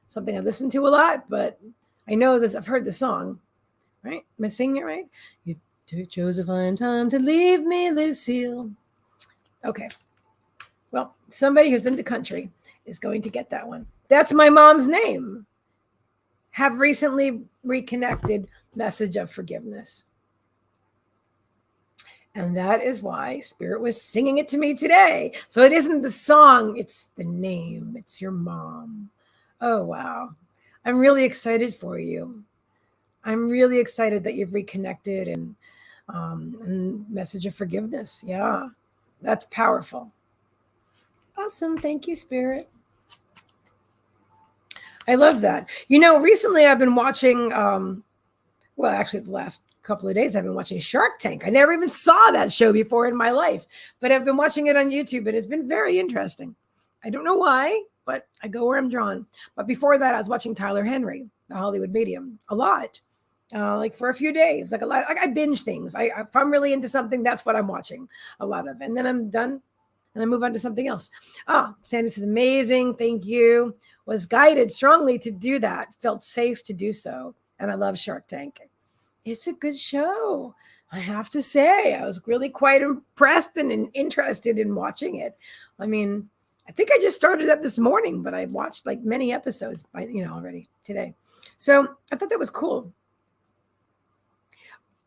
something I listen to a lot, but I know this. I've heard the song, right? Am I singing it right? You chose to find time to leave me, Lucille. Okay. Well, somebody who's in the country is going to get that one. That's my mom's name. Have recently reconnected, message of forgiveness. And that is why Spirit was singing it to me today. So it isn't the song, it's the name. It's your mom. Oh, wow. I'm really excited for you. I'm really excited that you've reconnected and message of forgiveness. Yeah, that's powerful. Awesome. Thank you, Spirit. I love that. Recently I've been watching, well, actually the last couple of days I've been watching Shark Tank. I never even saw that show before in my life, but I've been watching it on YouTube and it's been very interesting. I don't know why, but I go where I'm drawn. But before that, I was watching Tyler Henry, the Hollywood medium, a lot, like for a few days, like a lot. Like I binge things. If I'm really into something, that's what I'm watching a lot of, and then I'm done, and I move on to something else. Oh, Sandy says, amazing, thank you. Was guided strongly to do that. Felt safe to do so, and I love Shark Tank. It's a good show. I have to say, I was really quite impressed and interested in watching it. I mean, I think I just started it this morning, but I watched like many episodes already today. So I thought that was cool.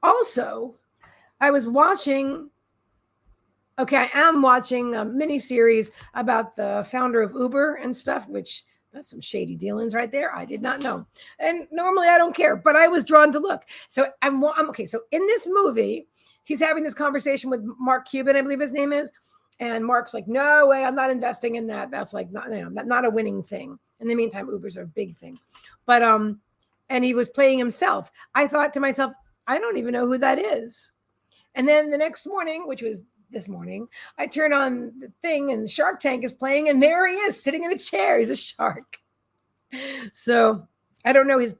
Also, I was watching, I am watching a mini series about the founder of Uber and stuff, which that's some shady dealings right there. I did not know. And normally I don't care, but I was drawn to look. So I'm okay. So in this movie, he's having this conversation with Mark Cuban, I believe his name is. And Mark's like, no way, I'm not investing in that. That's like not a winning thing. In the meantime, Ubers are a big thing. But and he was playing himself. I thought to myself, I don't even know who that is. And then the next morning, which was this morning, I turn on the thing and Shark Tank is playing, and there he is sitting in a chair. He's a shark. So I don't know his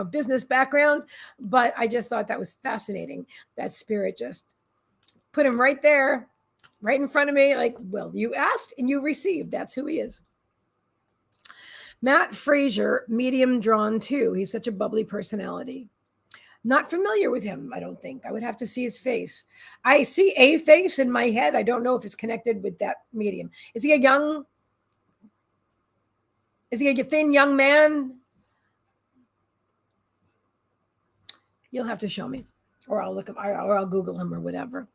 business background, but I just thought that was fascinating. That Spirit just put him right there, right in front of me. Like, well, you asked and you received. That's who he is. Matt Frazier, medium drawn too. He's such a bubbly personality. Not familiar with him, I don't think. I would have to see his face. I see a face in my head. I don't know if it's connected with that medium. Is he a thin young man? You'll have to show me, or I'll look him, or I'll Google him or whatever.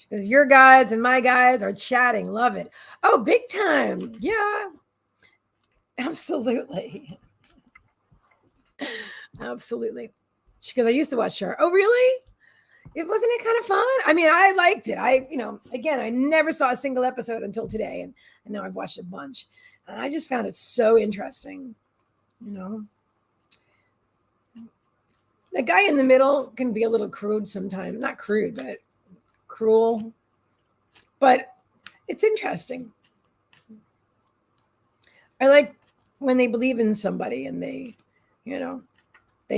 Because your guides and my guides are chatting. Love it. Oh, big time. Yeah, absolutely. Absolutely. Because I used to watch her. Oh, really? Wasn't it kind of fun? I mean, I liked it. Again, I never saw a single episode until today, and now I've watched a bunch. And I just found it so interesting. The guy in the middle can be a little crude sometimes. Not crude, but cruel. But it's interesting. I like when they believe in somebody and they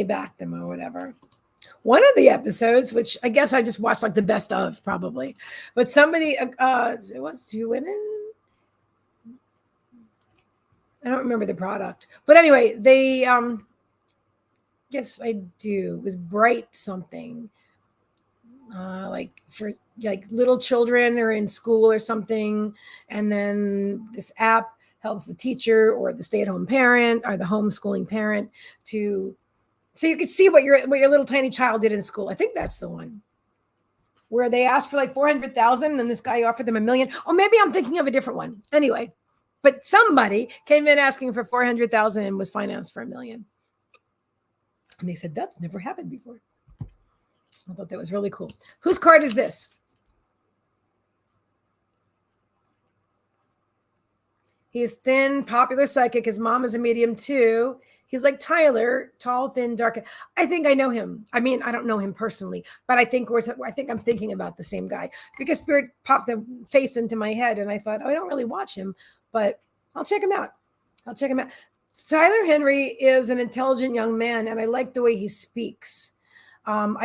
back them or whatever. One of the episodes, which I guess I just watched like the best of probably, but somebody, it was two women. I don't remember the product, but anyway, they, yes, I do. It was Bright something, like for like little children or in school or something. And then this app helps the teacher or the stay-at-home parent or the homeschooling parent so you could see what your little tiny child did in school. I think that's the one where they asked for like 400,000 and this guy offered them $1 million. Oh, maybe I'm thinking of a different one. Anyway, but somebody came in asking for 400,000 and was financed for $1 million. And they said, that's never happened before. I thought that was really cool. Whose card is this? He's thin, popular psychic. His mom is a medium too. He's like Tyler, tall, thin, dark. I think I know him. I mean, I don't know him personally, but I think I'm thinking about the same guy because Spirit popped the face into my head, and I thought, I don't really watch him, but I'll check him out. Tyler Henry is an intelligent young man, and I like the way he speaks. And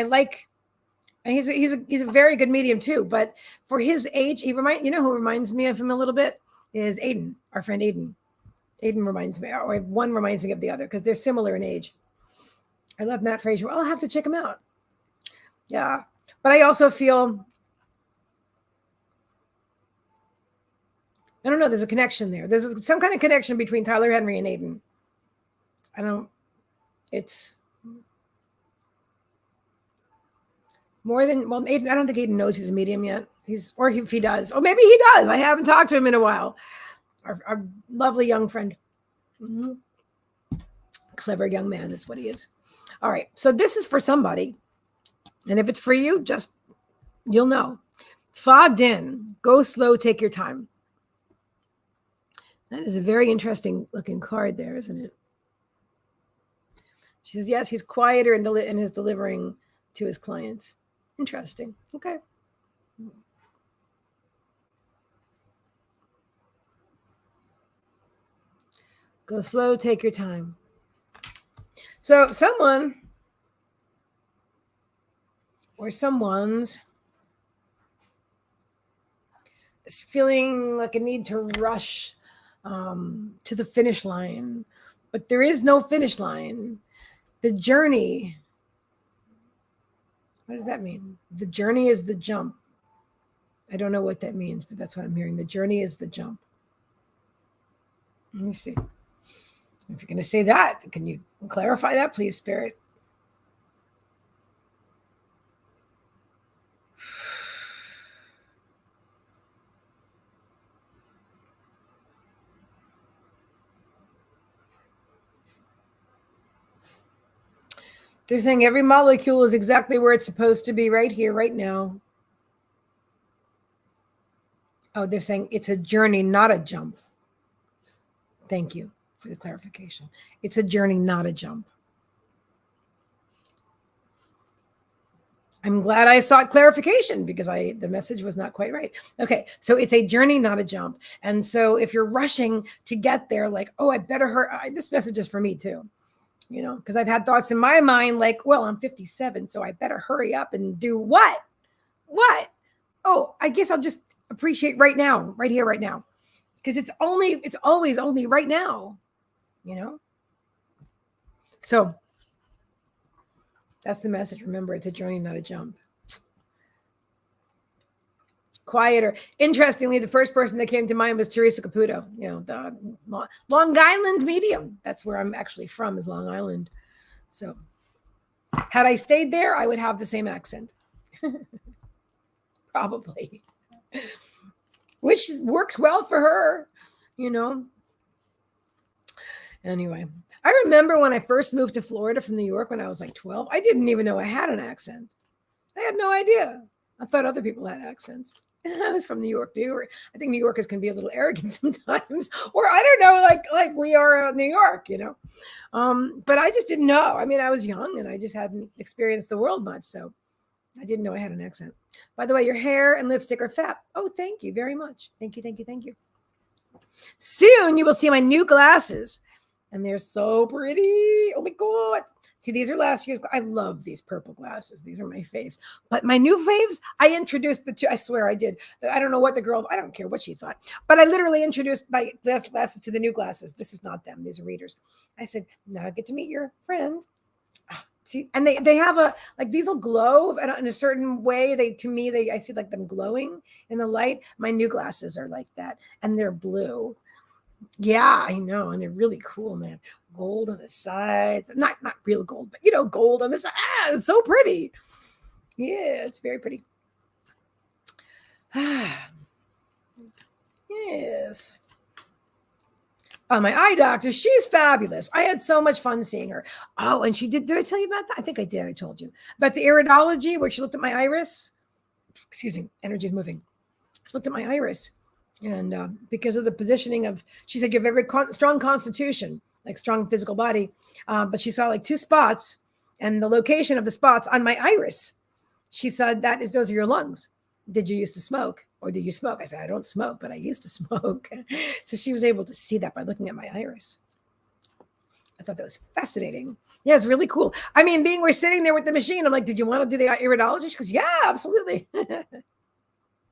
he's a very good medium too. But for his age, who reminds me of him a little bit is Aiden, our friend Aiden. Aiden reminds me, or one reminds me of the other because they're similar in age. I love Matt Frazier. I'll have to check him out. Yeah. But I also feel, I don't know, there's a connection there. There's some kind of connection between Tyler Henry and Aiden. I don't, it's more than, well, Aiden, I don't think Aiden knows he's a medium yet. Or if he does, or maybe he does. I haven't talked to him in a while. Our lovely young friend. Mm-hmm. Clever young man is what he is. All right. So this is for somebody. And if it's for you, just, you'll know. Fogged in. Go slow. Take your time. That is a very interesting looking card there, isn't it? She says, yes, he's quieter in his delivering to his clients. Interesting. Okay. Go slow. Take your time. So someone or someone's is feeling like a need to rush to the finish line, but there is no finish line. The journey. What does that mean? The journey is the jump. I don't know what that means, but that's what I'm hearing. The journey is the jump. Let me see. If you're going to say that, can you clarify that, please, Spirit? They're saying every molecule is exactly where it's supposed to be, right here, right now. Oh, they're saying it's a journey, not a jump. Thank you for the clarification. It's a journey, not a jump. I'm glad I sought clarification because the message was not quite right. Okay, so it's a journey, not a jump. And so if you're rushing to get there, like, oh, I better hurry. This message is for me too, you know, because I've had thoughts in my mind like, well, I'm 57, so I better hurry up and do what? What? Oh, I guess I'll just appreciate right now, right here, right now. Because it's always only right now, you know? So that's the message. Remember, it's a journey, not a jump. Quieter. Interestingly, the first person that came to mind was Teresa Caputo, you know, the Long Island medium. That's where I'm actually from, is Long Island. So had I stayed there, I would have the same accent. Probably. Which works well for her, you know. Anyway, I remember when I first moved to Florida from New York when I was like 12, I didn't even know I had an accent. I had no idea. I thought other people had accents. I was from New York too. I think New Yorkers can be a little arrogant sometimes, or I don't know, like we are in New York, you know. But I just didn't know. I mean, I was young and I just hadn't experienced the world much, so I didn't know I had an accent. By the way, your hair and lipstick are fab. Oh, thank you very much. Thank you, thank you, thank you. Soon you will see my new glasses. And they're so pretty. Oh my God. See, these are last year's. I love these purple glasses. These are my faves. But my new faves, I introduced the two. I swear I did. I don't know what the girl, I don't care what she thought. But I literally introduced my glasses to the new glasses. This is not them. These are readers. I said, now I get to meet your friend. See, and they have these will glow in a certain way. I see like them glowing in the light. My new glasses are like that. And they're blue. Yeah, I know. And they're really cool, man. Gold on the sides. Not real gold, but gold on the side. It's so pretty. Yeah, it's very pretty. Yes. Oh, my eye doctor, she's fabulous. I had so much fun seeing her. Oh, and she did I tell you about that? I think I did. I told you. About the iridology, where she looked at my iris. Excuse me, energy's moving. She looked at my iris. And because of the positioning she said you have a very strong constitution, like strong physical body. But she saw like two spots and the location of the spots on my iris. She said, those are your lungs. Did you used to smoke or did you smoke? I said, I don't smoke, but I used to smoke. So she was able to see that by looking at my iris. I thought that was fascinating. Yeah, it's really cool. I mean, we're sitting there with the machine. I'm like, did you want to do the iridology? She goes, yeah, absolutely.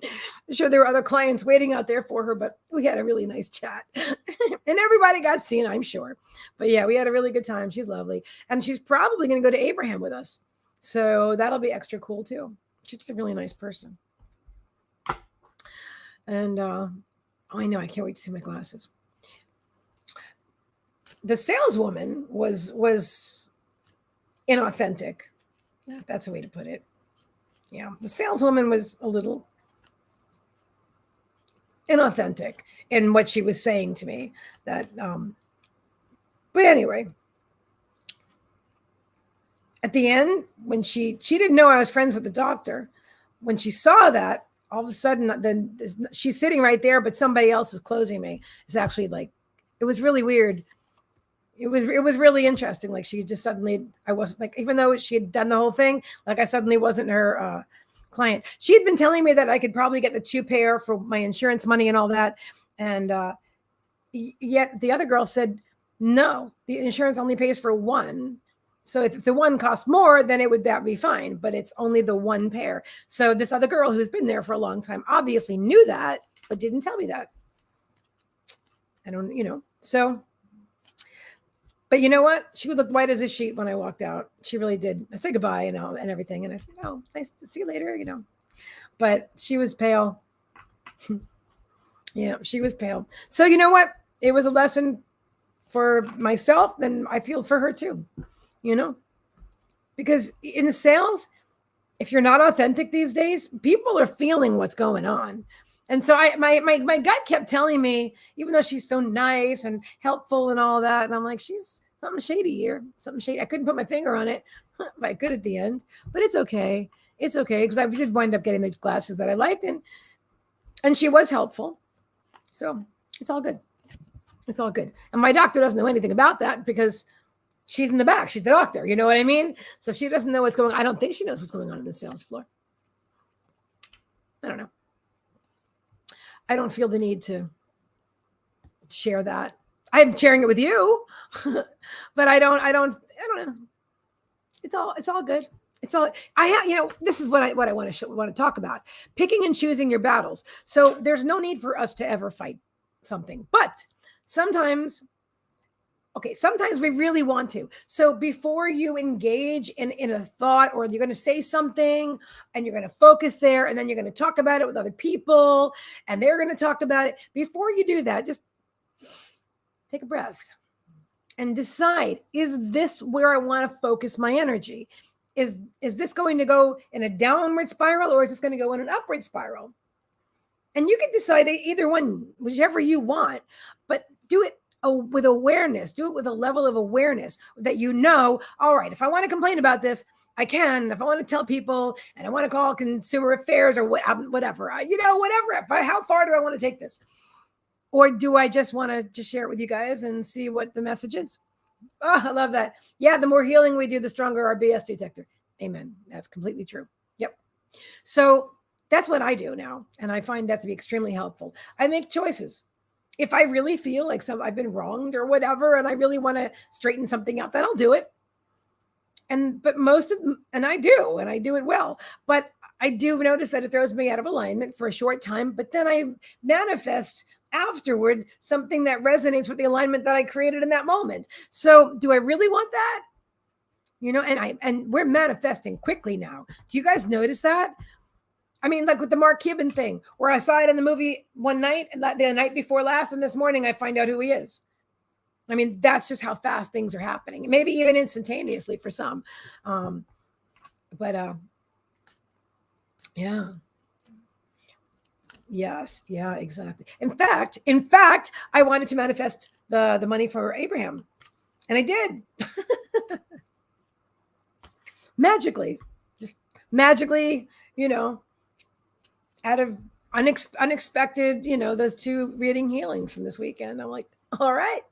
I'm sure there were other clients waiting out there for her, but we had a really nice chat. And everybody got seen, I'm sure. But yeah, we had a really good time. She's lovely. And she's probably going to go to Abraham with us. So that'll be extra cool too. She's just a really nice person. And oh, I know, I can't wait to see my glasses. The saleswoman was inauthentic. That's a way to put it. Yeah, the saleswoman was a little inauthentic in what she was saying to me. That, but anyway, at the end, when she didn't know I was friends with the doctor, when she saw that, all of a sudden, then she's sitting right there, but somebody else is closing me. It's actually like, it was really weird. It was really interesting. Like she just suddenly, I wasn't like, even though she had done the whole thing, like I suddenly wasn't her client. She had been telling me that I could probably get the 2-pair for my insurance money and all that. And yet the other girl said, no, the insurance only pays for one. So if the one costs more, then that be fine, but it's only the 1 pair. So this other girl who's been there for a long time obviously knew that, but didn't tell me that. I don't, so, but you know what? She would look white as a sheet when I walked out. She really did. I said goodbye, and everything. And I said, oh, nice to see you later, but she was pale. Yeah, she was pale. So you know what? It was a lesson for myself, and I feel for her too. Because in sales, if you're not authentic these days, people are feeling what's going on. And so my gut kept telling me, even though she's so nice and helpful and all that, and I'm like, she's something shady here, something shady. I couldn't put my finger on it, but I could at the end. But it's okay. It's okay, because I did wind up getting the glasses that I liked, and she was helpful. So it's all good. It's all good. And my doctor doesn't know anything about that because she's in the back. She's the doctor. You know what I mean? So she doesn't know what's going on. I don't think she knows what's going on the sales floor. I don't know. I don't feel the need to share that. I'm sharing it with you, but I don't know. It's all good. It's all this is what I want to talk about. Picking and choosing your battles. So there's no need for us to ever fight something, but sometimes we really want to. So before you engage in a thought, or you're going to say something and you're going to focus there, and then you're going to talk about it with other people and they're going to talk about it. Before you do that, just take a breath and decide, is this where I want to focus my energy? Is this going to go in a downward spiral, or is this going to go in an upward spiral? And you can decide either one, whichever you want, but do it with awareness. Do it with a level of awareness that all right, if I want to complain about this, I can. If I want to tell people and I want to call consumer affairs or whatever, how far do I want to take this? Or do I just want to just share it with you guys and see what the message is? Oh, I love that. Yeah, the more healing we do, the stronger our BS detector. Amen. That's completely true. Yep. So that's what I do now. And I find that to be extremely helpful. I make choices. If I really feel like I've been wronged or whatever, and I really want to straighten something out, then I'll do it. And I do it well. But I do notice that it throws me out of alignment for a short time, but then I manifest afterward something that resonates with the alignment that I created in that moment. So do I really want that? And we're manifesting quickly now. Do you guys notice that? I mean, like with the Mark Cuban thing, where I saw it in the movie one night, and the night before last, and this morning I find out who he is. I mean, that's just how fast things are happening. Maybe even instantaneously for some. Yeah. Yes. Yeah, exactly. In fact, I wanted to manifest the money for Abraham, and I did. Magically, out of unexpected, those 2 reading healings from this weekend. I'm like, all right.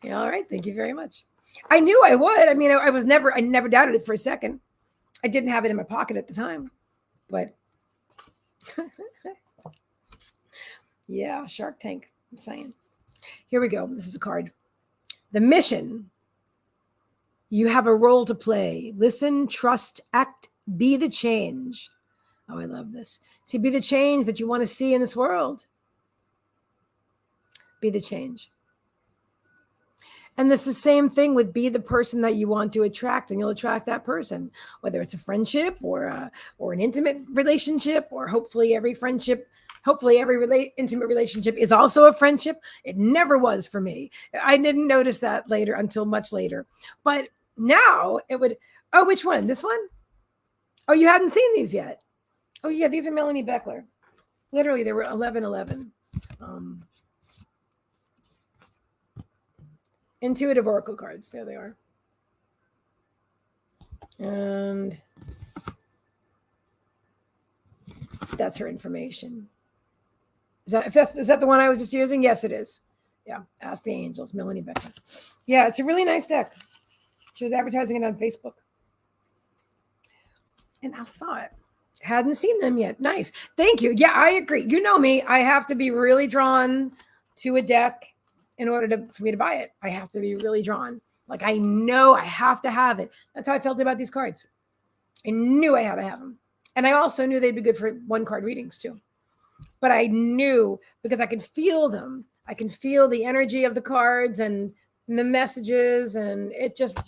Yeah, all right. Thank you very much. I knew I would. I mean, I never doubted it for a second. I didn't have it in my pocket at the time, but yeah, Shark Tank. I'm saying. Here we go. This is a card. The mission. You have a role to play. Listen, trust, act, be the change. Oh, I love this. See, be the change that you want to see in this world. Be the change. And this is the same thing with be the person that you want to attract, and you'll attract that person, whether it's a friendship or an intimate relationship, or hopefully every intimate relationship is also a friendship. It never was for me. I didn't notice that later until much later. But now it would, oh, which one? This one? Oh, you hadn't seen these yet. Oh yeah, these are Melanie Beckler. Literally, they were 1111. Intuitive Oracle cards. There they are. And that's her information. Is that the one I was just using? Yes, it is. Yeah, Ask the Angels, Melanie Beckler. Yeah, it's a really nice deck. She was advertising it on Facebook. And I saw it. Hadn't seen them yet. Nice. Thank you. Yeah, I agree. You know me. I have to be really drawn to a deck in order for me to buy it. I have to be really drawn. Like, I know I have to have it. That's how I felt about these cards. I knew I had to have them. And I also knew they'd be good for one card readings too. But I knew because I could feel them. I can feel the energy of the cards and the messages, and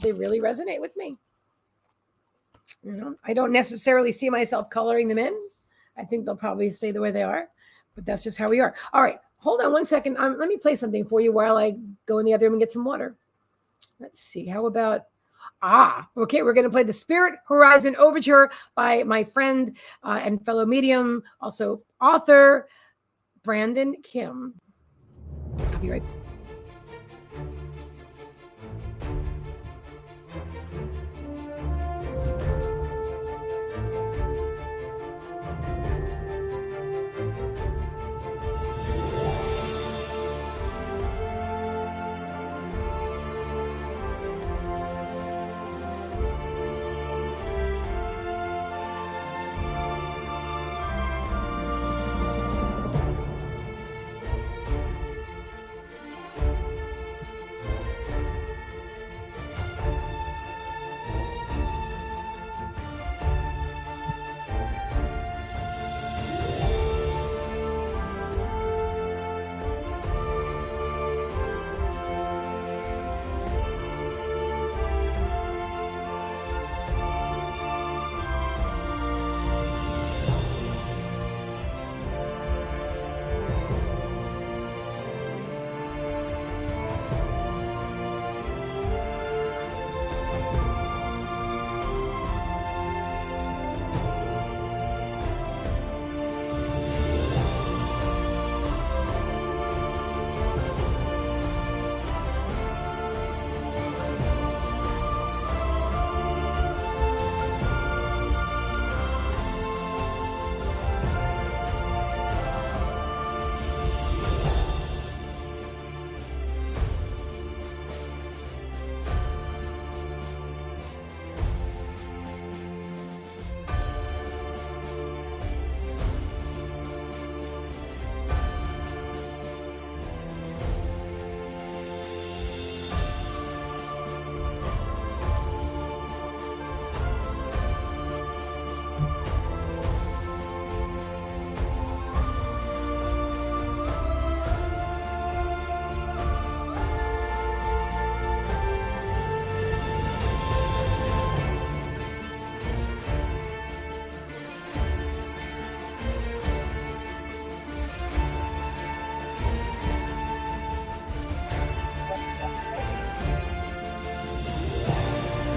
they really resonate with me. You know, I don't necessarily see myself coloring them in. I think they'll probably stay the way they are, but that's just how we are. All right, hold on one second. Let me play something for you while I go in the other room and get some water. Let's see. How about, okay, we're going to play the Spirit Horizon Overture by my friend and fellow medium, also author, Brandon Kim. I'll be right back.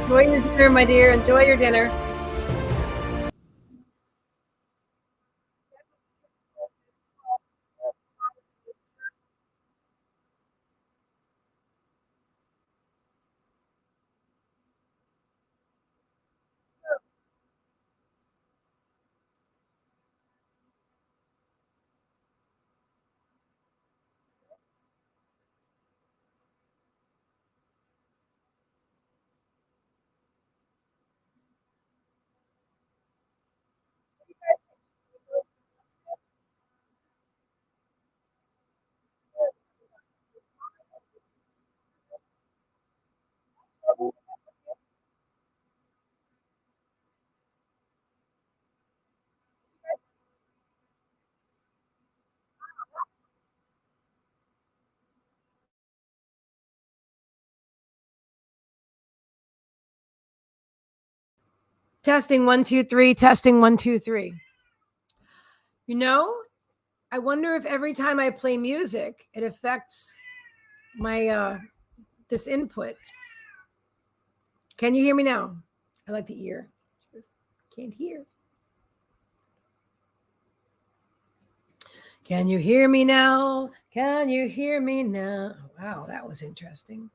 Enjoy your dinner, my dear. Enjoy your dinner. Testing 1, 2, 3. Testing 1, 2, 3. You know, I wonder if every time I play music, it affects my this input. Can you hear me now? I like the ear. Can't hear. Can you hear me now? Can you hear me now? Wow, that was interesting.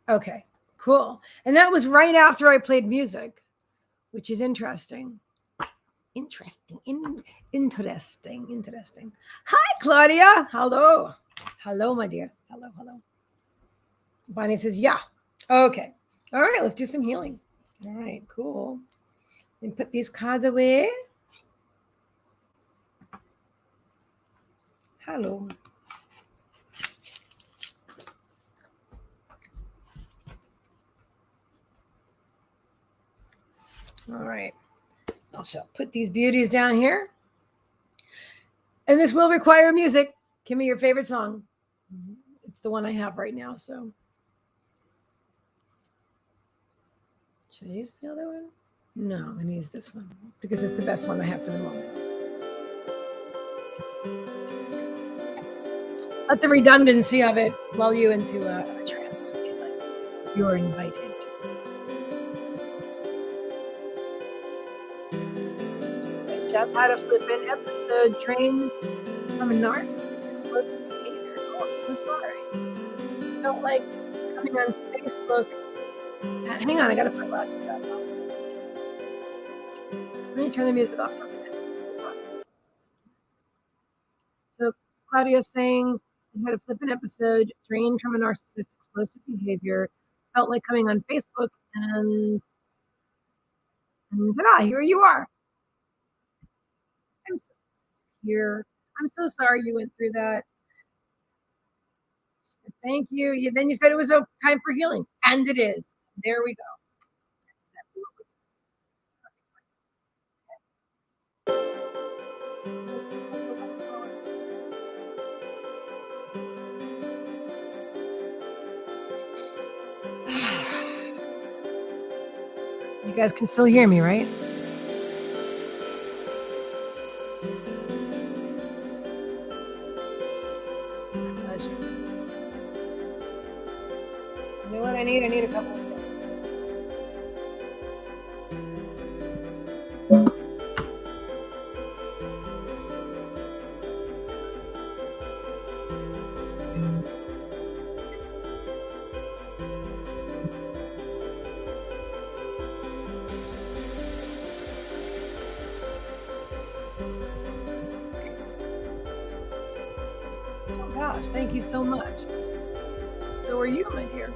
Okay, cool. And that was right after I played music, which is interesting. Interesting. Hi, Claudia. Hello, my dear. Hello. Bonnie says, yeah. Okay. All right, let's do some healing. All right, cool. And put these cards away. Hello. All right. I shall put these beauties down here. And this will require music. Give me your favorite song. It's the one I have right now, so. Should I use the other one? No, I'm going to use this one because it's the best one I have for the moment. Let the redundancy of it lull you into a trance, if you like. You're invited. I just had a flippant episode trained from a narcissist explosive behavior. Oh, I'm so sorry. Felt like coming on Facebook. Hang on, I gotta put glasses up. Let me turn the music off for a minute. So Claudia's saying I had a flippant episode, drained from a narcissist, explosive behavior, felt like coming on Facebook, and ta-da, here you are. I'm so here. I'm so sorry you went through that. Thank you. Then you said it was a time for healing, and it is. There we go. You guys can still hear me, right? You know what I need? I need a couple of things. Oh gosh, thank you so much. So are you, my dear.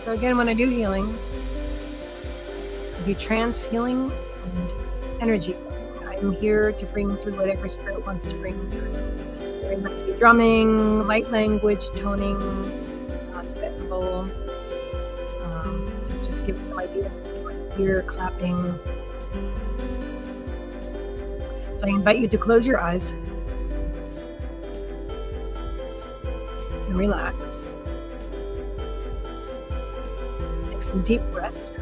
So again, when I do healing, I do trance healing and energy. I'm here to bring through whatever spirit wants to bring through. There might be drumming, light language, toning, Tibetan bowl. So just give some idea. Ear clapping. So I invite you to close your eyes and relax. Take some deep breaths.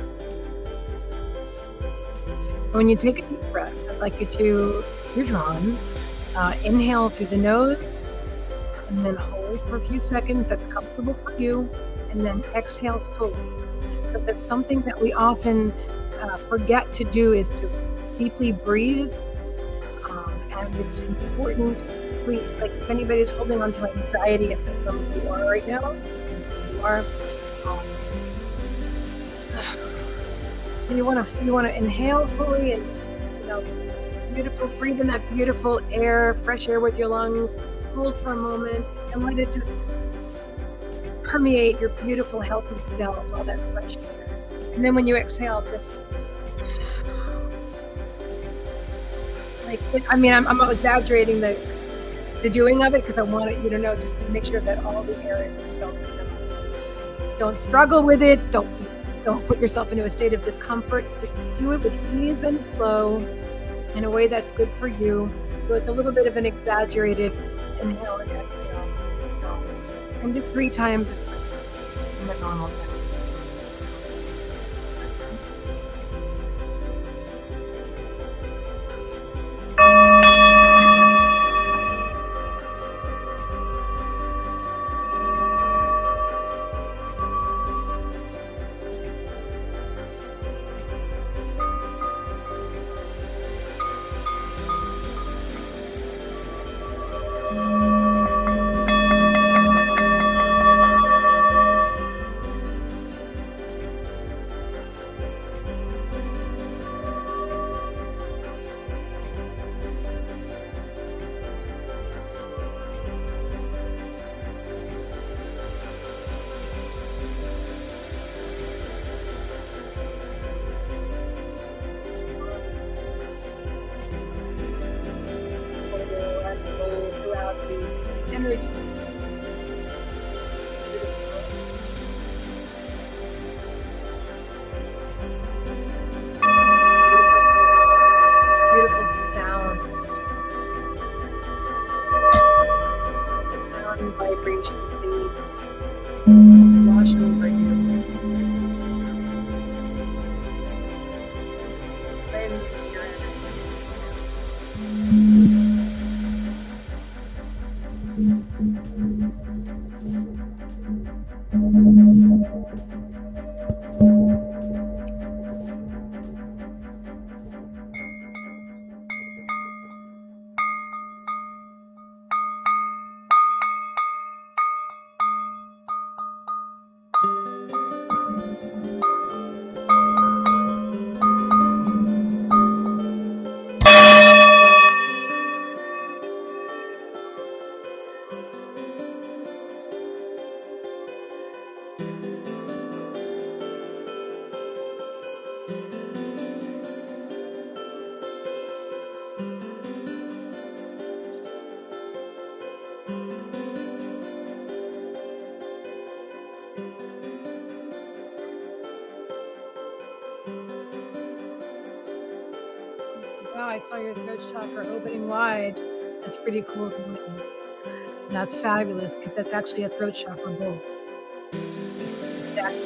When you take a deep breath, I'd like you to, if you're drawn, inhale through the nose and then hold for a few seconds. That's comfortable for you. And then exhale fully. So that's something that we often forget to do, is to deeply breathe. And it's important. Like if anybody's holding on to anxiety, if that's some of you are right now, you are. So you want to inhale fully and beautiful. Breathe in that beautiful air, fresh air with your lungs. Hold for a moment and let it just permeate your beautiful, healthy cells, all that fresh air. And then when you exhale, just Like, I'm exaggerating the doing of it because I want you to know, just to make sure that all the areas are felt. Don't struggle with it. Don't put yourself into a state of discomfort. Just do it with ease and flow in a way that's good for you. So it's a little bit of an exaggerated inhale and exhale. And just 3 times is in the normal time. Energy. Beautiful sound. The sound and vibration wash over you. Cleanse your Wow, I saw your throat chakra opening wide. That's pretty cool to witness. That's fabulous because that's actually a throat chakra bowl. Exactly.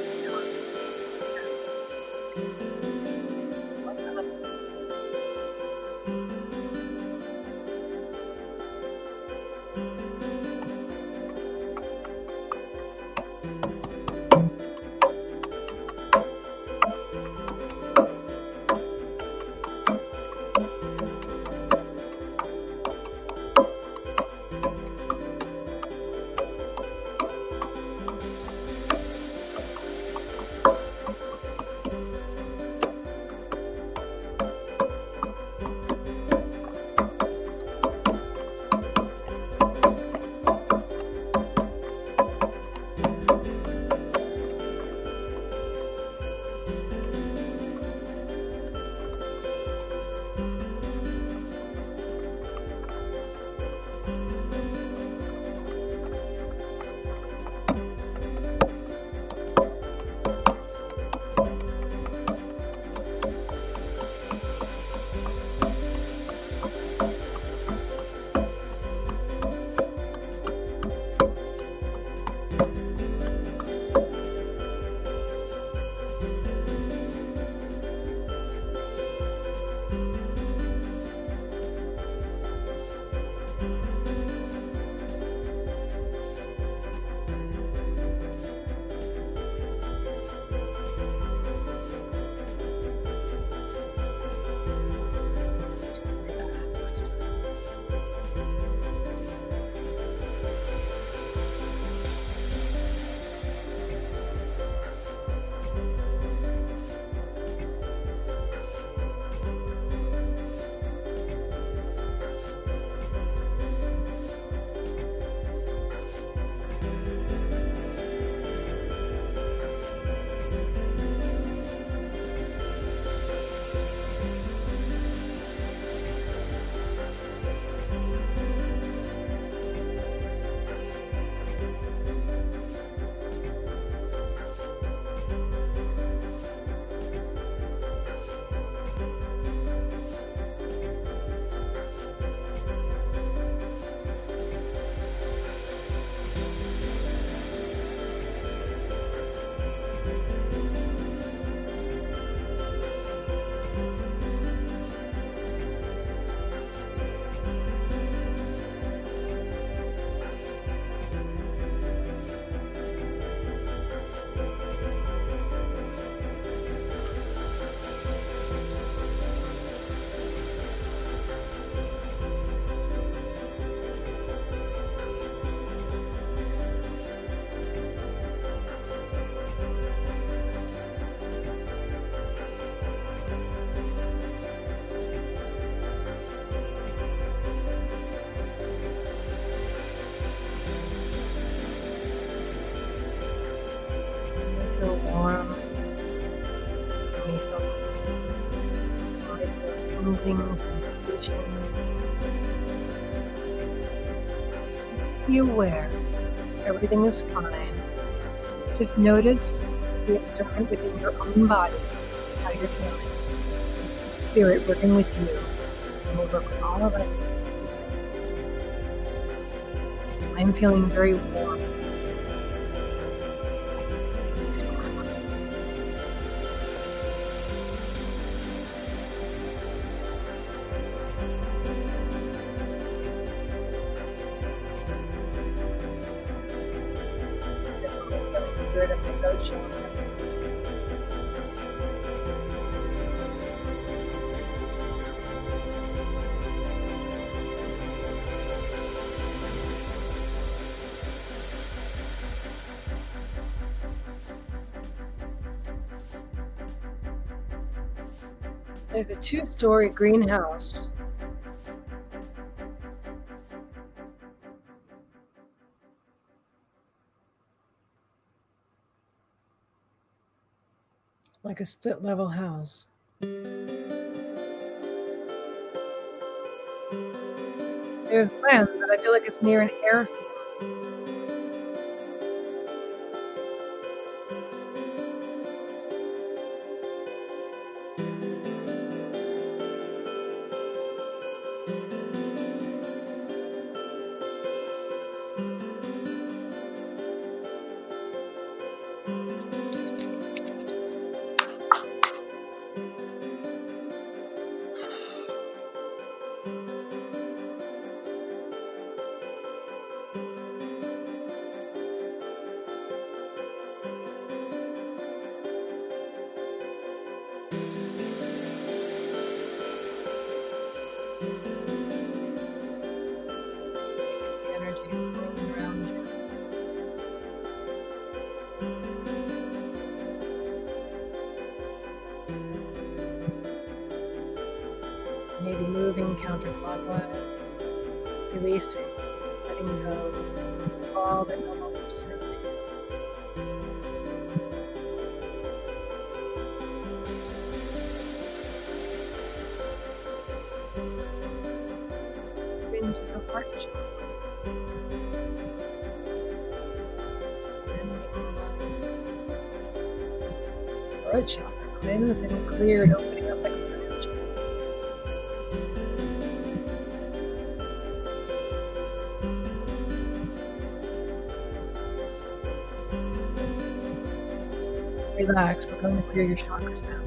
soothing sensation. Be aware everything is fine. Just notice, be observant within your own body how you're feeling. It's the spirit working with you and will work with all of us. I'm feeling very warm. Spirit of the ocean. There's a 2-story greenhouse. Like a split level house. There's land, but I feel like it's near an airfield. Maybe moving counterclockwise, releasing, letting go of all that no longer serves you. Into the heart chakra. Throat chakra, cleansed and cleared, opening up exponentially. Relax, we're going to clear your chakras now.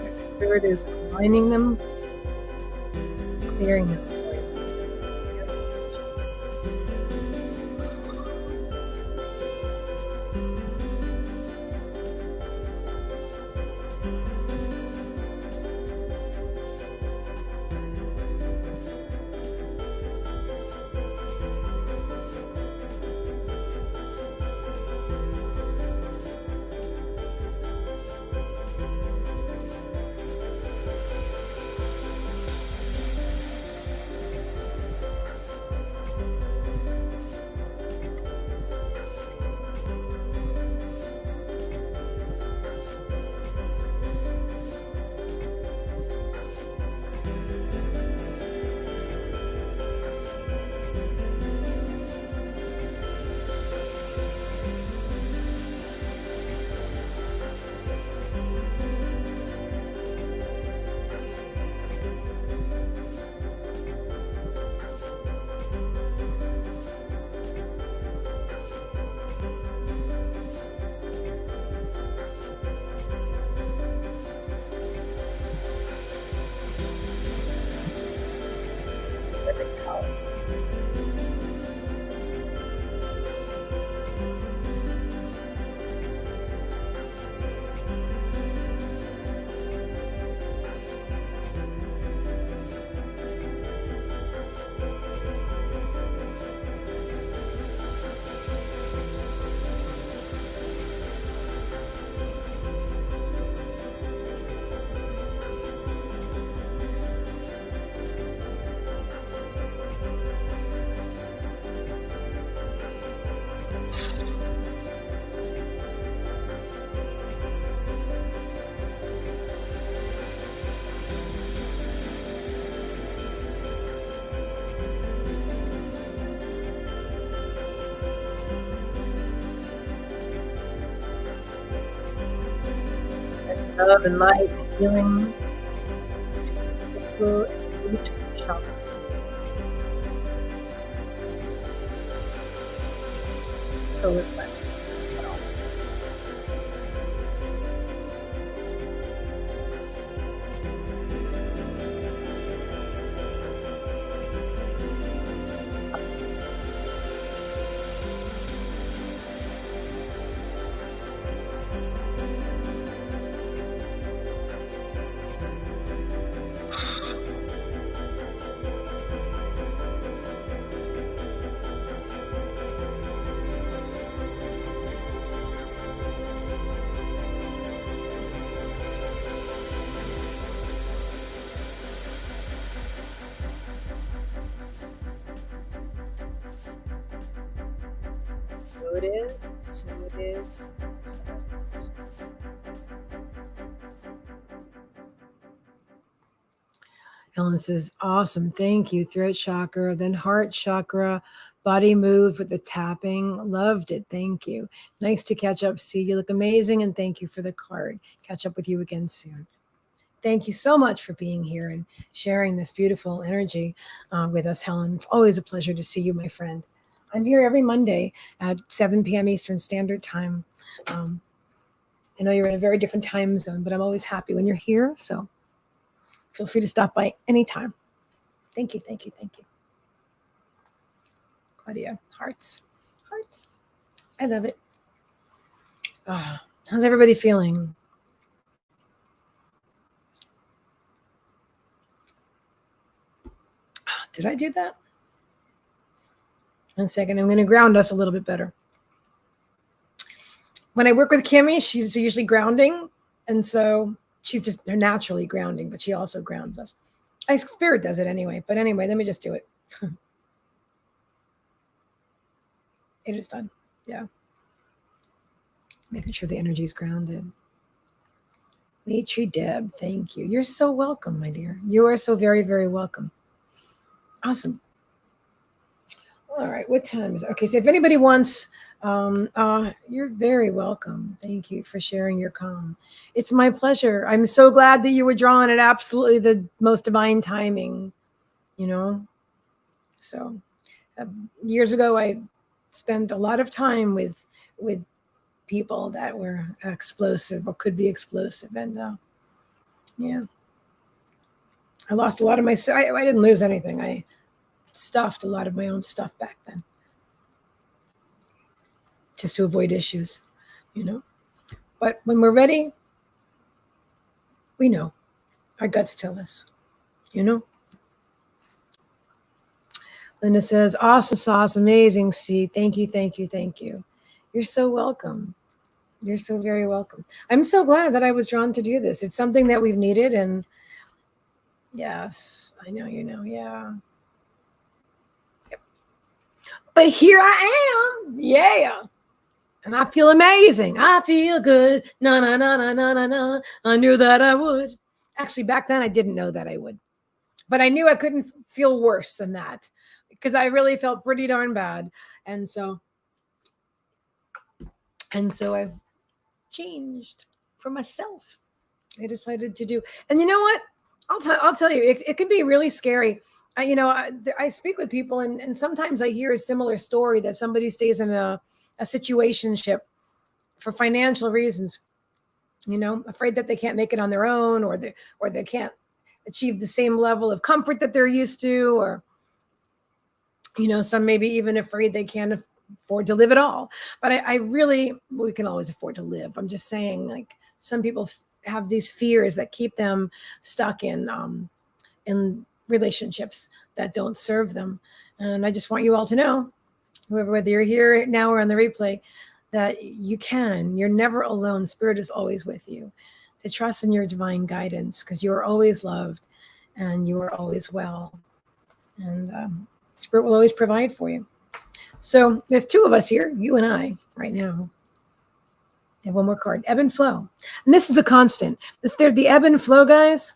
The spirit is aligning them, clearing them for you. love and light and healing to the sacral and root chakra. Solar plexus. So it is, so it is, so it is. Ellen says, awesome, thank you. Throat chakra, then heart chakra, body moved with the tapping. Loved it, thank you. Nice to catch up. See, you look amazing, and thank you for the card. Catch up with you again soon. Thank you so much for being here and sharing this beautiful energy with us, Helen. It's always a pleasure to see you, my friend. I'm here every Monday at 7 p.m. Eastern Standard Time. I know you're in a very different time zone, but I'm always happy when you're here. So feel free to stop by anytime. Thank you, thank you, thank you. Claudia, hearts, hearts. I love it. How's everybody feeling? Did I do that? 1 second. I'm going to ground us a little bit better. When I work with Kimmy, she's usually grounding. And so she's just naturally grounding, but she also grounds us. Spirit does it anyway. But anyway, let me just do it. It is done. Yeah. Making sure the energy is grounded. Matri Deb, thank you. You're so welcome, my dear. You are so very, very welcome. Awesome. All right, what time is it? Okay, so if anybody wants, you're very welcome. Thank you for sharing your calm. It's my pleasure. I'm so glad that you were drawn at absolutely the most divine timing, you know? So years ago, I spent a lot of time with people that were explosive or could be explosive. And yeah, I lost a lot of my, I didn't lose anything. I stuffed a lot of my own stuff back then just to avoid issues, you know. But when we're ready, we know. Our guts tell us, you know. Linda says, awesome sauce, amazing. See, thank you, thank you, thank you. You're so welcome. You're so very welcome. I'm so glad that I was drawn to do this. It's something that we've needed. And yes, I know, you know, yeah. Yep. But here I am. Yeah. And I feel amazing. I feel good. Na, na, na, na, na, na, na. I knew that I would. Actually, back then I didn't know that I would. But I knew I couldn't feel worse than that because I really felt pretty darn bad. And so I've changed for myself. I decided to do. And you know what? I'll tell you, it can be really scary. I speak with people and sometimes I hear a similar story that somebody stays in a situationship for financial reasons, you know, afraid that they can't make it on their own or they can't achieve the same level of comfort that they're used to, or, you know, some maybe even afraid they can't afford to live at all. But we can always afford to live. I'm just saying, like, some people have these fears that keep them stuck in relationships that don't serve them. And I just want you all to know, whether you're here now or on the replay, that you're never alone. Spirit is always with you. To trust in your divine guidance, because you are always loved and you are always well. And Spirit will always provide for you. So there's two of us here, you and I, right now. I have one more card, ebb and flow. And this is a constant. There's the ebb and flow, guys.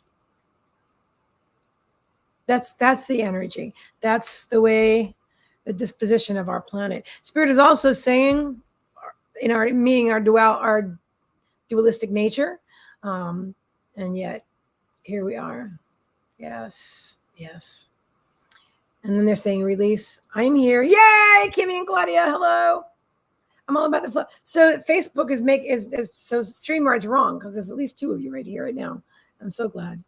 That's the energy. That's the way, the disposition of our planet. Spirit is also saying, in our dualistic nature, And yet here we are. Yes. And then they're saying release. I'm here. Yay, Kimmy and Claudia. Hello. I'm all about the flow. So Facebook is so StreamYard's wrong because there's at least 2 of you right here right now. I'm so glad.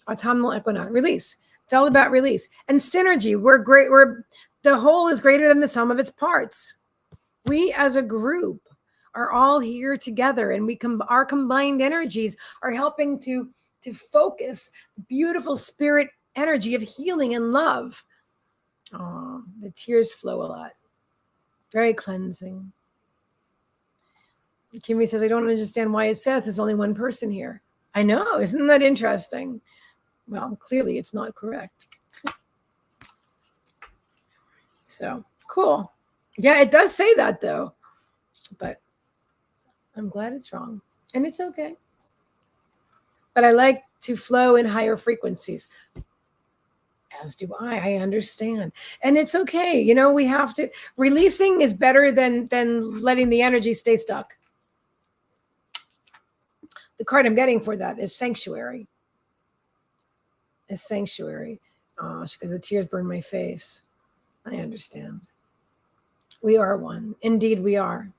Autumnal equinox release. It's all about release and synergy. We're great. The whole is greater than the sum of its parts. We as a group are all here together, and our combined energies are helping to focus the beautiful spirit energy of healing and love. Oh, the tears flow a lot. Very cleansing. Kimmy says, I don't understand why it's Seth. There's only one person here. I know. Isn't that interesting? Well, clearly it's not correct. So cool. Yeah, it does say that though. But I'm glad it's wrong. And it's okay. But I like to flow in higher frequencies. As do I. I understand. And it's okay. We have to. Releasing is better than letting the energy stay stuck. The card I'm getting for that is sanctuary. Is sanctuary. Oh, because the tears burn my face. I understand. We are one. Indeed, we are.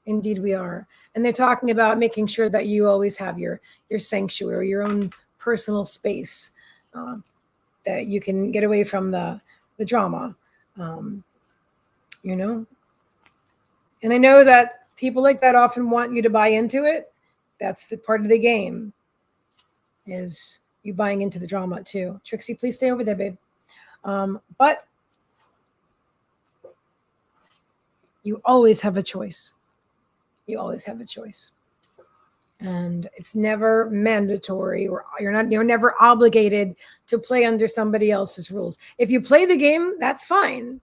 Indeed, we are. And they're talking about making sure that you always have your sanctuary, your own personal space, that you can get away from the drama, And I know that people like that often want you to buy into it. That's the part of the game, is you buying into the drama too. Trixie, please stay over there, babe. But you always have a choice. You always have a choice. And it's never mandatory, or you're never obligated to play under somebody else's rules. If you play the game, that's fine.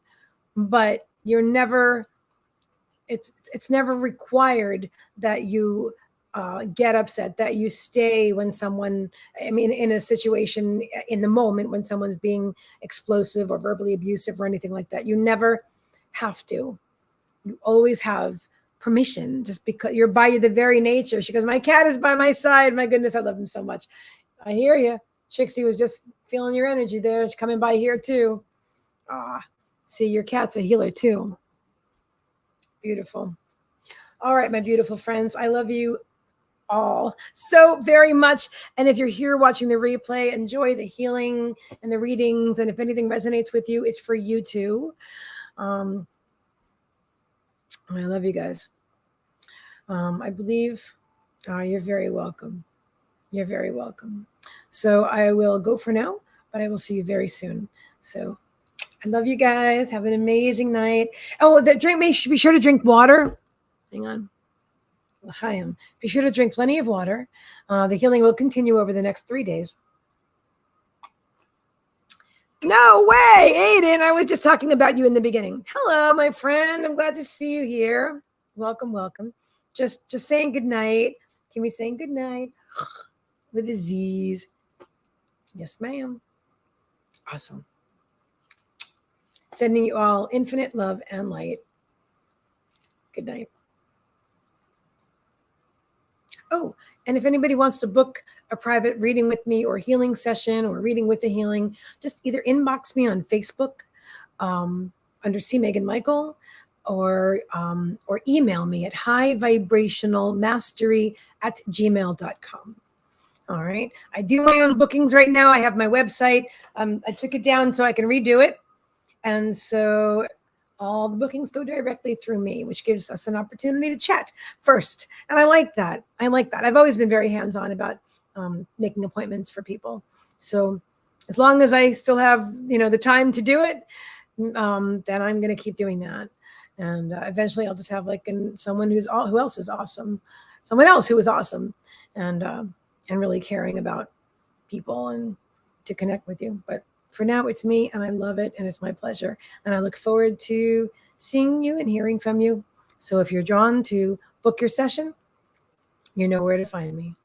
But you're never, it's never required that you get upset, that you stay when someone, in a situation, in the moment when someone's being explosive or verbally abusive or anything like that. You never have to. You always have permission, just because you're by the very nature. She goes, my cat is by my side. My goodness, I love him so much. I hear you. Trixie was just feeling your energy there. She's coming by here too. See, your cat's a healer too. Beautiful. All right, my beautiful friends. I love you all so very much. And if you're here watching the replay, enjoy the healing and the readings. And if anything resonates with you, it's for you too. I love you guys. I believe you're very welcome. You're very welcome. So I will go for now, but I will see you very soon. So I love you guys. Have an amazing night. Oh, be sure to drink water. Hang on. L'chaim. Be sure to drink plenty of water. The healing will continue over the next 3 days. No way, Aiden. I was just talking about you in the beginning. Hello, my friend. I'm glad to see you here. Welcome, welcome. Just saying good night. Can we say good night with a Z's? Yes, ma'am. Awesome. Sending you all infinite love and light. Good night. Oh, and if anybody wants to book a private reading with me, or healing session, or reading with the healing, just either inbox me on Facebook under cmeaganmichael, or email me at highvibrationalmastery@gmail.com. All right. I do my own bookings right now. I have my website. I took it down so I can redo it. And so all the bookings go directly through me, which gives us an opportunity to chat first. And I like that. I've always been very hands-on about making appointments for people. So as long as I still have, the time to do it, then I'm going to keep doing that. And eventually I'll just have someone who else is awesome, someone else who is awesome, and really caring about people and to connect with you. But for now, it's me, and I love it, and it's my pleasure. And I look forward to seeing you and hearing from you. So if you're drawn to book your session, you know where to find me.